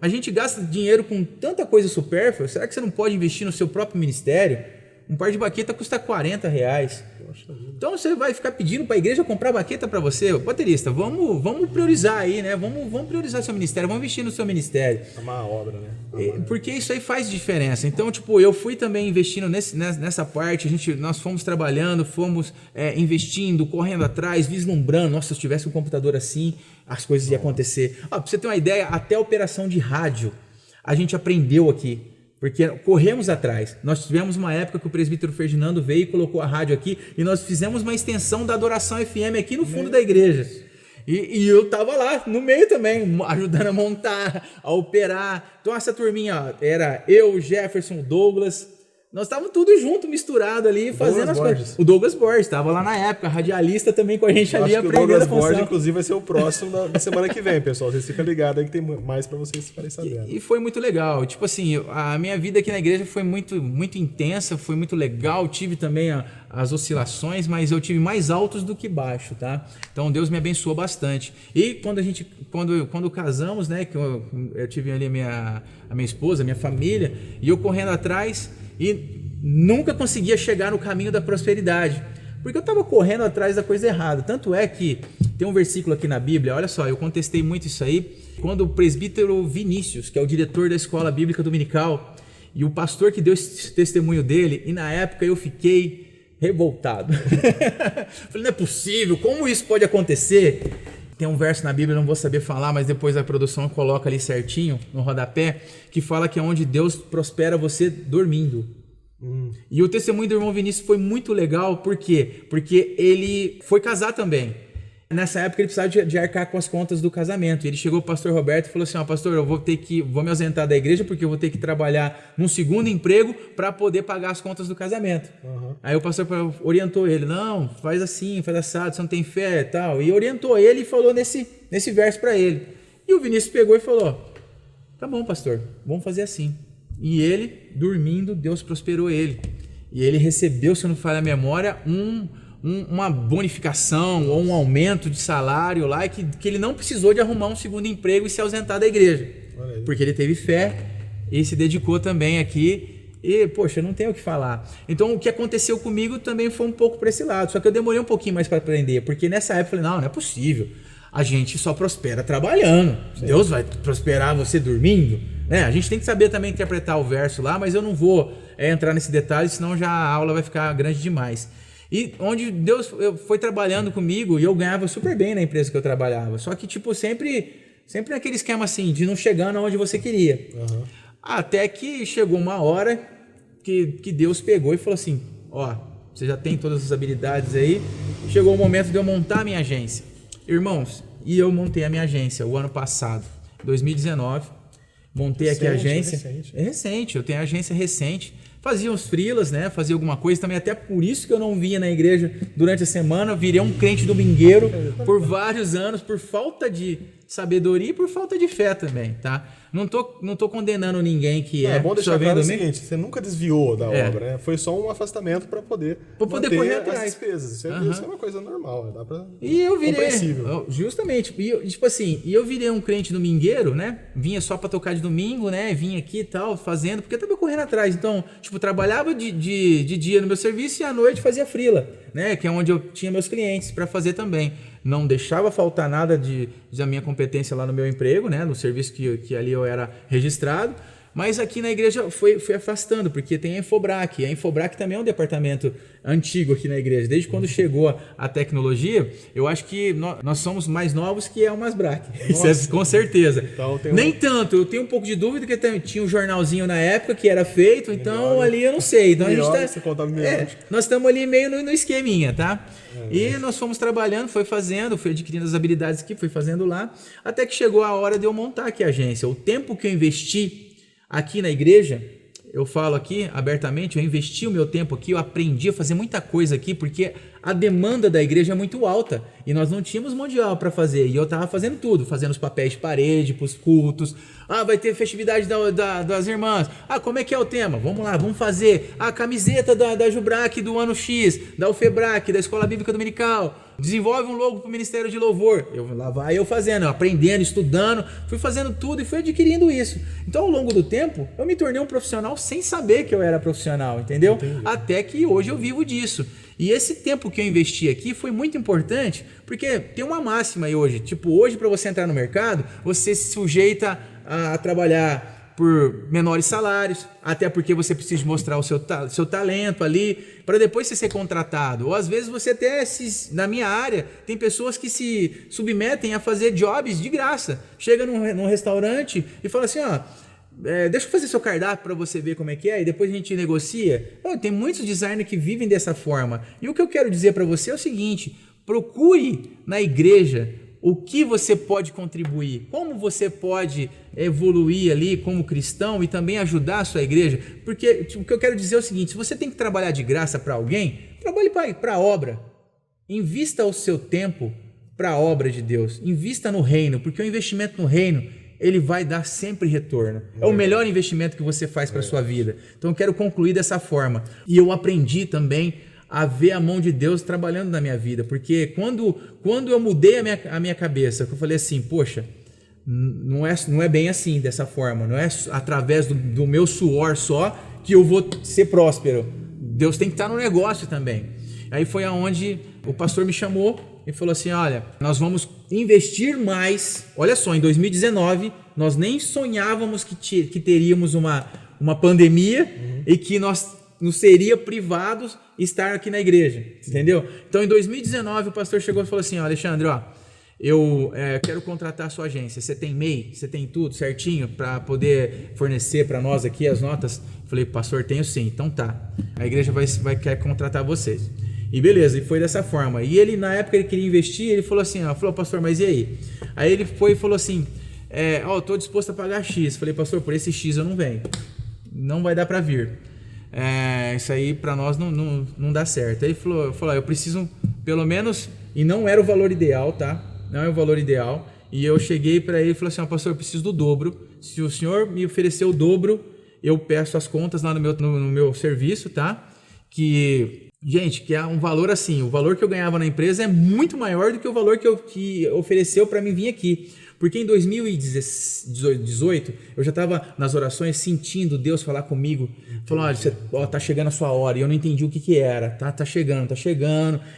A gente gasta dinheiro com tanta coisa supérflua, será que você não pode investir no seu próprio ministério? Um par de baqueta custa R$40. Então você vai ficar pedindo para a igreja comprar baqueta para você? Baterista, vamos priorizar aí, né? Vamos priorizar seu ministério, vamos investir no seu ministério. É uma obra, né? Porque isso aí faz diferença. Então, eu fui também investindo nessa parte, nós fomos trabalhando, fomos investindo, correndo atrás, vislumbrando. Nossa, se eu tivesse um computador assim, as coisas iam acontecer. Para você ter uma ideia, até a operação de rádio a gente aprendeu aqui. Porque corremos atrás. Nós tivemos uma época que o presbítero Ferdinando veio e colocou a rádio aqui, e nós fizemos uma extensão da Adoração FM aqui no fundo da igreja. E eu tava lá no meio também, ajudando a montar, a operar. Então essa turminha, ó, era eu, o Jefferson, o Douglas. Nós estávamos tudo junto, misturado ali, fazendo as coisas. O Douglas Borges estava lá na época, radialista também com a gente ali, aprendendo a função. O Douglas Borges, inclusive, vai ser o próximo da semana que vem, pessoal. Vocês ficam ligados aí que tem mais para vocês ficarem sabendo. E foi muito legal. Tipo assim, a minha vida aqui na igreja foi muito, muito intensa, foi muito legal. Tive também as oscilações, mas eu tive mais altos do que baixos, tá? Então Deus me abençoou bastante. E quando casamos, né, que eu tive ali a minha esposa, a minha família, e eu correndo atrás, e nunca conseguia chegar no caminho da prosperidade, porque eu estava correndo atrás da coisa errada. Tanto é que tem um versículo aqui na Bíblia, olha só, eu contestei muito isso aí, quando o presbítero Vinícius, que é o diretor da escola bíblica dominical, e o pastor que deu esse testemunho dele, e na época eu fiquei revoltado. Falei, não é possível, como isso pode acontecer? Tem um verso na Bíblia, não vou saber falar, mas depois a produção coloca ali certinho, no rodapé, que fala que é onde Deus prospera você dormindo. E o testemunho do irmão Vinícius foi muito legal, por quê? Porque ele foi casar também. Nessa época ele precisava de arcar com as contas do casamento. E ele chegou pro pastor Roberto e falou assim, pastor, eu vou me ausentar da igreja porque eu vou ter que trabalhar num segundo emprego para poder pagar as contas do casamento. Aí o pastor orientou ele, não, faz assim, faz assado, você não tem fé e tal. E orientou ele e falou nesse verso para ele. E o Vinícius pegou e falou, tá bom, pastor, vamos fazer assim. E ele, dormindo, Deus prosperou ele. E ele recebeu, se eu não falha a memória, uma bonificação ou um aumento de salário lá, que ele não precisou de arrumar um segundo emprego e se ausentar da igreja, porque ele teve fé e se dedicou também aqui e, poxa, não tenho o que falar. Então o que aconteceu comigo também foi um pouco para esse lado, só que eu demorei um pouquinho mais para aprender, porque nessa época eu falei, não é possível, a gente só prospera trabalhando, Deus vai prosperar você dormindo? né? A gente tem que saber também interpretar o verso lá, mas eu não vou entrar nesse detalhe, senão já a aula vai ficar grande demais. E onde Deus foi trabalhando comigo e eu ganhava super bem na empresa que eu trabalhava. Só que, tipo, sempre naquele esquema assim, de não chegar onde você queria. Uhum. Até que chegou uma hora que Deus pegou e falou assim, ó, você já tem todas as habilidades aí, chegou o momento de eu montar a minha agência. Irmãos, e eu montei a minha agência o ano passado, 2019, montei aqui a agência. É recente, eu tenho a agência recente. Fazia uns freelas, né? Fazia alguma coisa também, até por isso que eu não vinha na igreja durante a semana, virei um crente domingueiro por vários anos, por falta de sabedoria e por falta de fé também, tá? Não tô condenando ninguém que é bom deixar claro o seguinte, você nunca desviou da obra, né? Foi só um afastamento para poder correr atrás as despesas. Isso é uma coisa normal, dá para E eu virei, justamente, e eu virei um crente domingueiro, né? Vinha só para tocar de domingo, né? Vinha aqui e tal, fazendo, porque eu tava correndo atrás. Então, tipo, trabalhava de dia no meu serviço e à noite fazia freela, né? Que é onde eu tinha meus clientes para fazer também. Não deixava faltar nada da minha competência lá no meu emprego, né? No serviço que ali eu era registrado. Mas aqui na igreja foi afastando, porque tem a Infobrac. A Infobrac também é um departamento antigo aqui na igreja. Desde quando chegou a tecnologia, eu acho que nós somos mais novos que a Umasbrac. Isso é com certeza. Então, nem tanto, eu tenho um pouco de dúvida, que tinha um jornalzinho na época que era feito, então ali eu não sei. Então a gente nós estamos ali meio no esqueminha, tá? E nós fomos trabalhando, fui adquirindo as habilidades aqui, fui fazendo lá, até que chegou a hora de eu montar aqui a agência. O tempo que eu investi aqui na igreja, eu falo aqui abertamente, eu investi o meu tempo aqui, eu aprendi a fazer muita coisa aqui, porque a demanda da igreja é muito alta e nós não tínhamos mundial para fazer, e eu estava fazendo tudo, fazendo os papéis de parede para os cultos, vai ter festividade das irmãs, como é que é o tema? Vamos lá, vamos fazer a camiseta da Jubrac do ano X, da Ufebrac, da Escola Bíblica Dominical, desenvolve um logo para o Ministério de Louvor, lá vai eu fazendo, aprendendo, estudando, fui fazendo tudo e fui adquirindo isso. Então ao longo do tempo, eu me tornei um profissional sem saber que eu era profissional, entendeu? Entendi. Até que hoje eu vivo disso. E esse tempo que eu investi aqui foi muito importante, porque tem uma máxima aí hoje, tipo, hoje para você entrar no mercado, você se sujeita a trabalhar por menores salários, até porque você precisa mostrar o seu talento ali, para depois você ser contratado. Ou às vezes você até, na minha área, tem pessoas que se submetem a fazer jobs de graça. Chega num restaurante e fala assim, deixa eu fazer seu cardápio para você ver como é que é, e depois a gente negocia. Tem muitos designers que vivem dessa forma. E o que eu quero dizer para você é o seguinte, procure na igreja o que você pode contribuir, como você pode evoluir ali como cristão e também ajudar a sua igreja, porque o que eu quero dizer é o seguinte, se você tem que trabalhar de graça para alguém, trabalhe para a obra, invista o seu tempo para a obra de Deus, invista no reino, porque o investimento no reino, ele vai dar sempre retorno, é o melhor investimento que você faz para a sua vida. Então eu quero concluir dessa forma, e eu aprendi também a ver a mão de Deus trabalhando na minha vida, porque quando eu mudei a minha cabeça, eu falei assim, poxa, não é bem assim, dessa forma, não é através do meu suor só que eu vou ser próspero, Deus tem que estar no negócio também. Aí foi aonde o pastor me chamou e falou assim, olha, nós vamos investir mais, olha só, em 2019, nós nem sonhávamos que teríamos uma pandemia e que nós nos seria privado estar aqui na igreja, entendeu? Então, em 2019, o pastor chegou e falou assim, Alexandre, eu quero contratar a sua agência, você tem MEI, você tem tudo certinho para poder fornecer para nós aqui as notas? Eu falei, pastor, tenho sim, então tá, a igreja vai querer contratar vocês. E beleza, e foi dessa forma. E ele, na época, ele queria investir, ele falou assim, pastor, mas e aí? Aí ele foi e falou assim, eu estou disposto a pagar X. Falei, pastor, por esse X eu não venho, não vai dar para vir. Isso aí para nós não dá certo. Aí ele falou, eu preciso pelo menos, e não era o valor ideal, tá? Não é o valor ideal. E eu cheguei para ele e falei assim, pastor, eu preciso do dobro. Se o senhor me oferecer o dobro, eu peço as contas lá no meu serviço, tá? Que é um valor assim, o valor que eu ganhava na empresa é muito maior do que o valor que ofereceu para mim vir aqui. Porque em 2018 eu já estava nas orações sentindo Deus falar comigo, falou, olha, tá chegando a sua hora, e eu não entendi o que era, tá chegando,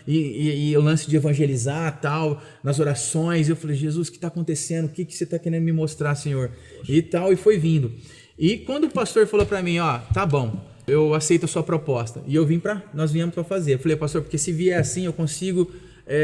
e o lance de evangelizar, tal, nas orações, eu falei, Jesus, o que está acontecendo? O que você está querendo me mostrar, Senhor? E tal, e foi vindo. E quando o pastor falou para mim, ó, tá bom, eu aceito a sua proposta, e nós viemos para fazer, eu falei, pastor, porque se vier assim, eu consigo...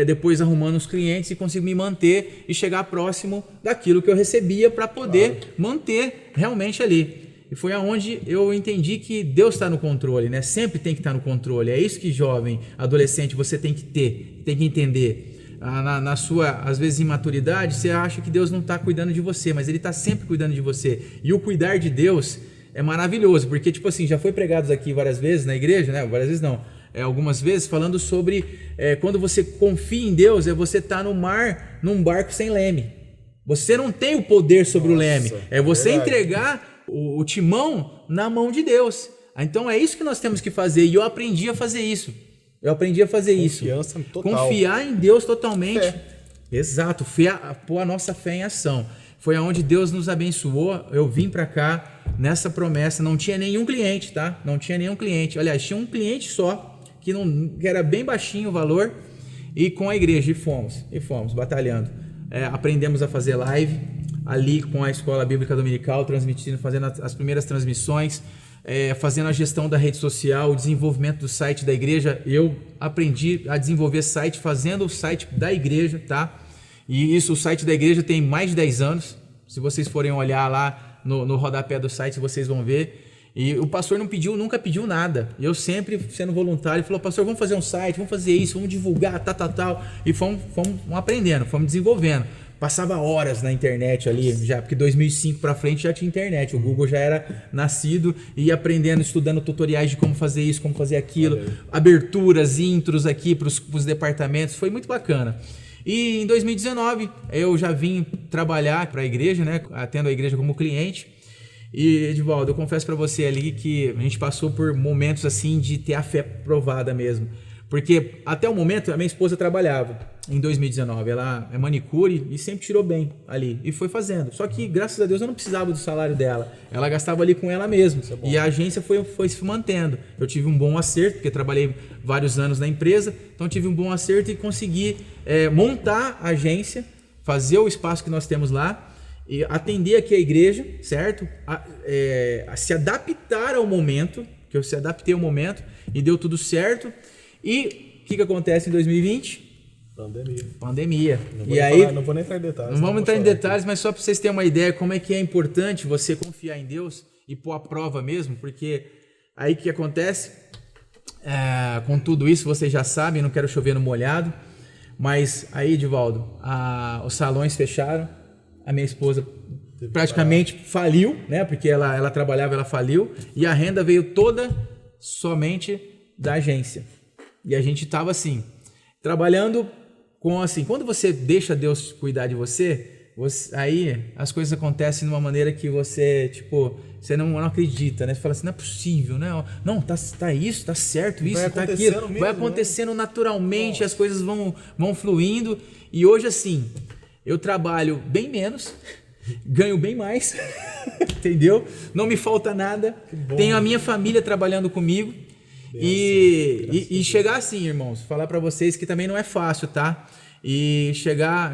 depois arrumando os clientes e consigo me manter e chegar próximo daquilo que eu recebia para poder manter realmente ali. E foi aonde eu entendi que Deus está no controle, né? Sempre tem que estar no controle. É isso que jovem, adolescente, você tem que ter, tem que entender. Na sua, às vezes, imaturidade, você acha que Deus não está cuidando de você, mas Ele está sempre cuidando de você. E o cuidar de Deus é maravilhoso, porque, tipo assim, já foi pregado aqui várias vezes na igreja, né? Várias vezes não. Algumas vezes falando sobre quando você confia em Deus, você estar no mar, num barco sem leme. Você não tem o poder sobre o leme. É você entregar o timão na mão de Deus. Então é isso que nós temos que fazer. E eu aprendi a fazer isso. Confiança total. Confiar em Deus totalmente. Fé. Exato. Pôr a nossa fé em ação. Foi aonde Deus nos abençoou. Eu vim para cá nessa promessa. Não tinha nenhum cliente, tá? Não tinha nenhum cliente. Aliás, tinha um cliente só. Que era bem baixinho o valor, e com a igreja, e fomos batalhando. Aprendemos a fazer live ali com a Escola Bíblica Dominical, transmitindo, fazendo as primeiras transmissões, fazendo a gestão da rede social, o desenvolvimento do site da igreja. Eu aprendi a desenvolver site fazendo o site da igreja, tá? E o site da igreja tem mais de 10 anos. Se vocês forem olhar lá no rodapé do site, vocês vão ver. E o pastor nunca pediu nada. Eu sempre, sendo voluntário, falou, pastor, vamos fazer um site, vamos fazer isso, vamos divulgar, tal. E fomos aprendendo, fomos desenvolvendo. Passava horas na internet ali, já, porque 2005 para frente já tinha internet. O Google já era nascido, e ia aprendendo, estudando tutoriais de como fazer isso, como fazer aquilo. Aberturas, intros aqui para os departamentos. Foi muito bacana. E em 2019, eu já vim trabalhar para a igreja, né, atendo a igreja como cliente. E, Edivaldo, eu confesso para você ali que a gente passou por momentos assim de ter a fé provada mesmo. Porque até o momento a minha esposa trabalhava em 2019. Ela é manicure e sempre tirou bem ali. E foi fazendo. Só que, graças a Deus, eu não precisava do salário dela. Ela gastava ali com ela mesma. E a agência foi se mantendo. Eu tive um bom acerto, porque trabalhei vários anos na empresa. Então, tive um bom acerto e consegui montar a agência, fazer o espaço que nós temos lá. E atender aqui a igreja, certo? A se adaptar ao momento, que eu se adaptei ao momento e deu tudo certo. E o que acontece em 2020? Pandemia. Não vou nem entrar em detalhes. Não vamos entrar em detalhes, mas só para vocês terem uma ideia como é que é importante você confiar em Deus e pôr a prova mesmo, porque aí o que acontece? Com tudo isso, vocês já sabem, não quero chover no molhado, mas aí, Edivaldo, os salões fecharam. A minha esposa praticamente faliu, né? Porque ela trabalhava, ela faliu, e a renda veio toda somente da agência. E a gente estava assim, trabalhando com assim, quando você deixa Deus cuidar de você, aí as coisas acontecem de uma maneira que você não acredita, né? Você fala assim, não é possível, né? Não, tá isso, tá certo, isso, tá aquilo. Vai acontecendo naturalmente, as coisas vão fluindo. E hoje, assim, eu trabalho bem menos, ganho bem mais, entendeu? Não me falta nada. Tenho a minha família trabalhando comigo. E chegar assim, irmãos, falar para vocês que também não é fácil, tá? E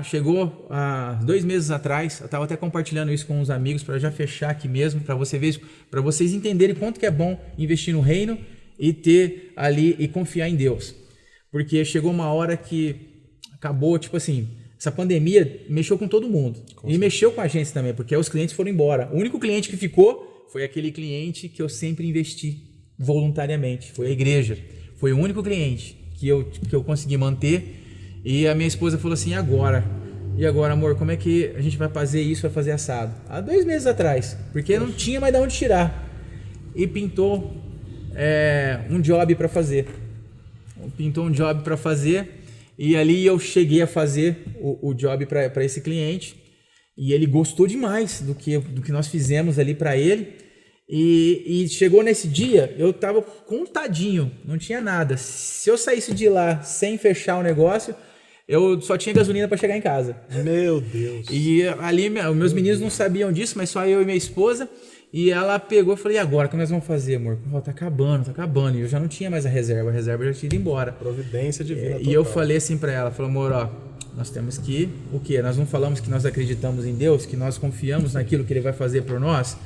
chegou há 2 meses atrás, eu estava até compartilhando isso com uns amigos para já fechar aqui mesmo, para vocês entenderem quanto que é bom investir no reino e ter ali e confiar em Deus. Porque chegou uma hora que acabou, tipo assim, essa pandemia mexeu com todo mundo. E mexeu com a agência também, porque os clientes foram embora. O único cliente que ficou foi aquele cliente que eu sempre investi voluntariamente. Foi a igreja. Foi o único cliente que eu consegui manter. E a minha esposa falou assim, e agora, amor, como é que a gente vai fazer isso, vai fazer assado? Há 2 meses atrás, porque não tinha mais de onde tirar. E pintou um job para fazer. E ali eu cheguei a fazer o job para esse cliente. E ele gostou demais do que nós fizemos ali para ele. E chegou nesse dia, eu estava contadinho, não tinha nada. Se eu saísse de lá sem fechar o negócio, eu só tinha gasolina para chegar em casa. Meu Deus. E ali, meus meninos não sabiam disso, mas só eu e minha esposa. E ela pegou e falou, e agora, o que nós vamos fazer, amor? Tá acabando. E eu já não tinha mais a reserva já tinha ido embora. Providência divina total. E eu falei assim para ela, falei, amor, ó, nós temos que, o quê? Nós não falamos que nós acreditamos em Deus, que nós confiamos naquilo que Ele vai fazer por nós?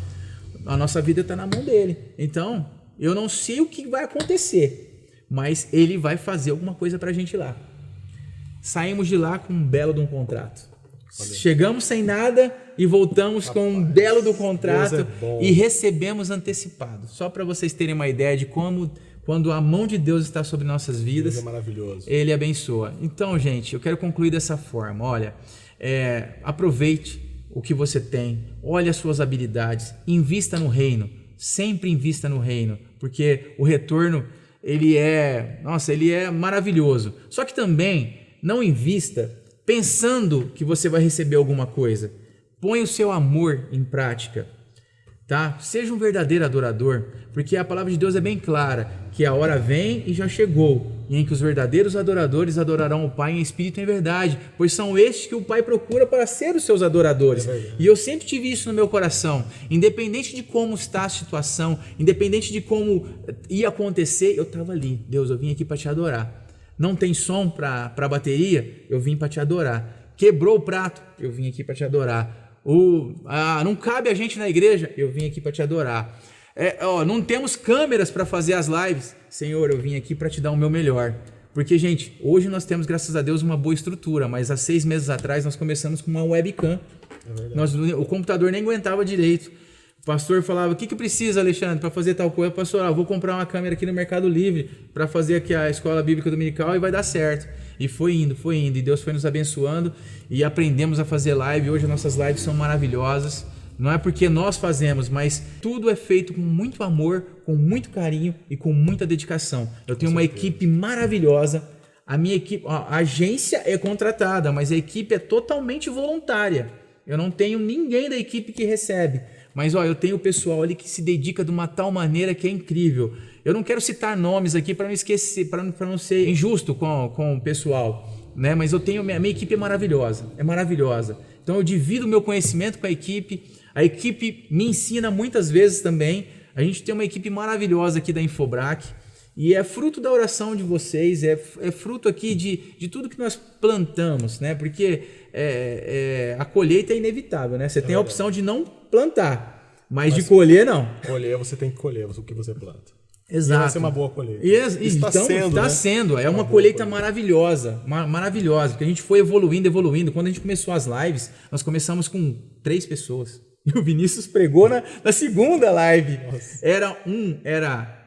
A nossa vida está na mão dele. Então, eu não sei o que vai acontecer, mas Ele vai fazer alguma coisa pra gente lá. Saímos de lá com um belo de um contrato. Chegamos sem nada e voltamos com um belo do contrato e recebemos antecipado. Só para vocês terem uma ideia de como, quando a mão de Deus está sobre nossas vidas, Deus é maravilhoso. Ele abençoa. Então, gente, eu quero concluir dessa forma. Olha, aproveite o que você tem, olhe as suas habilidades, invista no reino, sempre invista no reino, porque o retorno, ele é maravilhoso. Só que também não invista pensando que você vai receber alguma coisa. Põe o seu amor em prática, tá? Seja um verdadeiro adorador, porque a palavra de Deus é bem clara, que a hora vem e já chegou, e em que os verdadeiros adoradores adorarão o Pai em espírito e em verdade, pois são estes que o Pai procura para ser os seus adoradores. E eu sempre tive isso no meu coração, independente de como está a situação, independente de como ia acontecer, eu estava ali. Deus, eu vim aqui para te adorar. Não tem som para bateria? Eu vim para te adorar. Quebrou o prato? Eu vim aqui para te adorar. Não cabe a gente na igreja? Eu vim aqui para te adorar. Não temos câmeras para fazer as lives? Senhor, eu vim aqui para te dar o meu melhor. Porque, gente, hoje nós temos, graças a Deus, uma boa estrutura, mas há 6 meses atrás nós começamos com uma webcam. O computador nem aguentava direito. O pastor falava, o que precisa, Alexandre, para fazer tal coisa? Pastor, eu vou comprar uma câmera aqui no Mercado Livre para fazer aqui a Escola Bíblica Dominical e vai dar certo. E foi indo, e Deus foi nos abençoando e aprendemos a fazer live. Hoje as nossas lives são maravilhosas. Não é porque nós fazemos, mas tudo é feito com muito amor, com muito carinho e com muita dedicação. Eu tenho uma equipe maravilhosa. A minha equipe, a agência é contratada, mas a equipe é totalmente voluntária. Eu não tenho ninguém da equipe que recebe. Mas eu tenho o pessoal ali que se dedica de uma tal maneira que é incrível. Eu não quero citar nomes aqui para não esquecer, para não ser injusto com o pessoal, né? Mas eu tenho minha equipe é maravilhosa. Então eu divido o meu conhecimento com a equipe me ensina muitas vezes também. A gente tem uma equipe maravilhosa aqui da Infobrac e é fruto da oração de vocês, é fruto aqui de tudo que nós plantamos, né? Porque a colheita é inevitável, né? Você tem a opção de não plantar, mas de colher não. Colher, você tem que colher o que você planta. Exato. E vai ser uma boa colheita. Está sendo. É uma colheita maravilhosa, porque a gente foi evoluindo. Quando a gente começou as lives, nós começamos com 3 pessoas. E o Vinícius pregou na segunda live.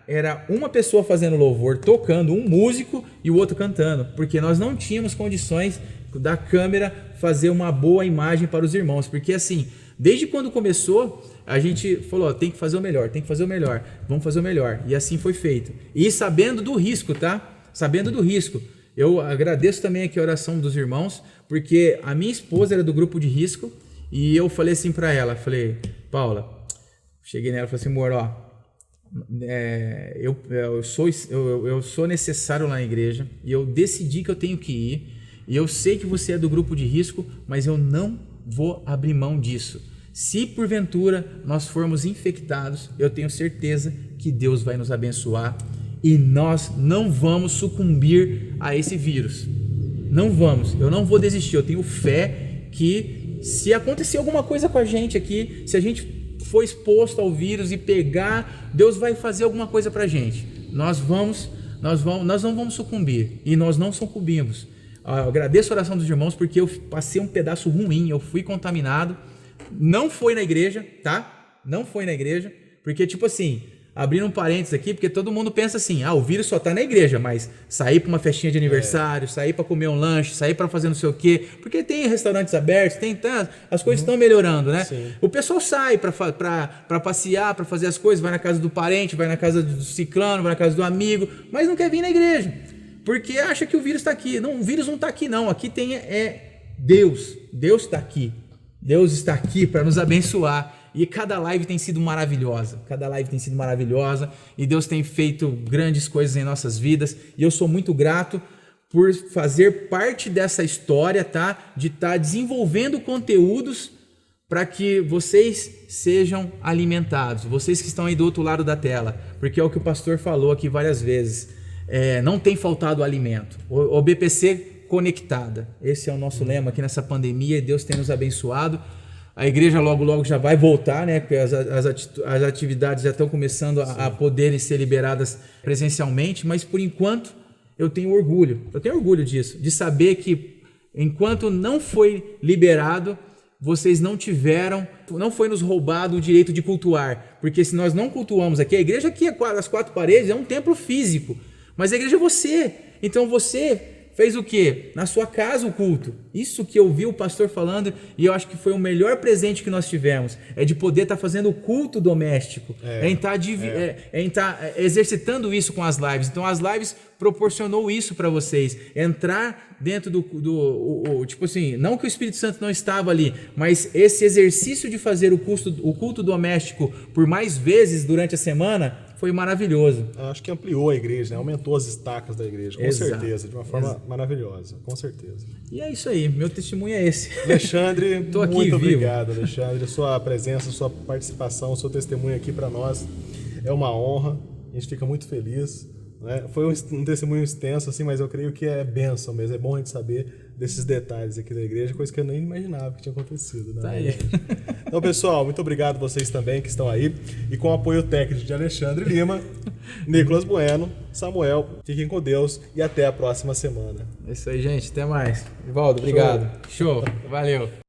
Era uma pessoa fazendo louvor, tocando, um músico e o outro cantando, porque nós não tínhamos condições da câmera fazer uma boa imagem para os irmãos, porque assim, desde quando começou, a gente falou, tem que fazer o melhor, vamos fazer o melhor, e assim foi feito. E sabendo do risco, tá? Sabendo do risco. Eu agradeço também aqui a oração dos irmãos, porque a minha esposa era do grupo de risco, e eu falei assim para ela, Paula, cheguei nela e falei assim, amor, eu sou necessário lá na igreja e eu decidi que eu tenho que ir e eu sei que você é do grupo de risco, mas eu não vou abrir mão disso. Se porventura nós formos infectados, eu tenho certeza que Deus vai nos abençoar e nós não vamos sucumbir a esse vírus. Não vamos, eu não vou desistir, eu tenho fé que se acontecer alguma coisa com a gente aqui, se a gente for exposto ao vírus e pegar, Deus vai fazer alguma coisa pra gente. Nós não vamos sucumbir e nós não sucumbimos. Eu agradeço a oração dos irmãos porque eu passei um pedaço ruim, eu fui contaminado. Não foi na igreja, tá? Não foi na igreja, porque tipo assim, abrindo um parênteses aqui, porque todo mundo pensa assim, o vírus só tá na igreja, mas sair para uma festinha de aniversário, sair para comer um lanche, sair para fazer não sei o quê, porque tem restaurantes abertos, as coisas estão melhorando, né? Sim. O pessoal sai para passear, para fazer as coisas, vai na casa do parente, vai na casa do ciclano, vai na casa do amigo, mas não quer vir na igreja, porque acha que o vírus está aqui. Não, o vírus não está aqui não, aqui tem Deus está aqui. Deus está aqui para nos abençoar. E cada live tem sido maravilhosa. E Deus tem feito grandes coisas em nossas vidas. E eu sou muito grato por fazer parte dessa história, tá? De estar desenvolvendo conteúdos para que vocês sejam alimentados, vocês que estão aí do outro lado da tela, porque é o que o pastor falou aqui várias vezes, não tem faltado alimento. O BPC conectada, esse é o nosso lema aqui nessa pandemia, e Deus tem nos abençoado. A igreja logo já vai voltar, né? Porque as atividades já estão começando a poderem ser liberadas presencialmente, mas por enquanto eu tenho orgulho disso, de saber que enquanto não foi liberado, vocês não foi nos roubado o direito de cultuar, porque se nós não cultuamos aqui, a igreja aqui, as quatro paredes, é um templo físico, mas a igreja é você, então você fez o quê? Na sua casa o culto. Isso que eu vi o pastor falando, e eu acho que foi o melhor presente que nós tivemos, é de poder estar fazendo o culto doméstico, estar exercitando isso com as lives. Então as lives proporcionou isso para vocês, entrar dentro tipo assim, não que o Espírito Santo não estava ali, mas esse exercício de fazer o culto doméstico por mais vezes durante a semana foi maravilhoso. Eu acho que ampliou a igreja, né? Aumentou as estacas da igreja, com certeza, de uma forma maravilhosa, com certeza. E é isso aí, meu testemunho é esse. Alexandre, muito obrigado, vivo. Alexandre. Sua presença, sua participação, seu testemunho aqui para nós é uma honra. A gente fica muito feliz. Né? Foi um testemunho extenso, assim, mas eu creio que é bênção mesmo. É bom a gente saber desses detalhes aqui da igreja, coisa que eu nem imaginava que tinha acontecido. Né? Tá aí. Então, pessoal, muito obrigado vocês também que estão aí. E com o apoio técnico de Alexandre Lima, Nicolas Bueno, Samuel, fiquem com Deus e até a próxima semana. É isso aí, gente. Até mais. Rivaldo, obrigado. Show. Valeu.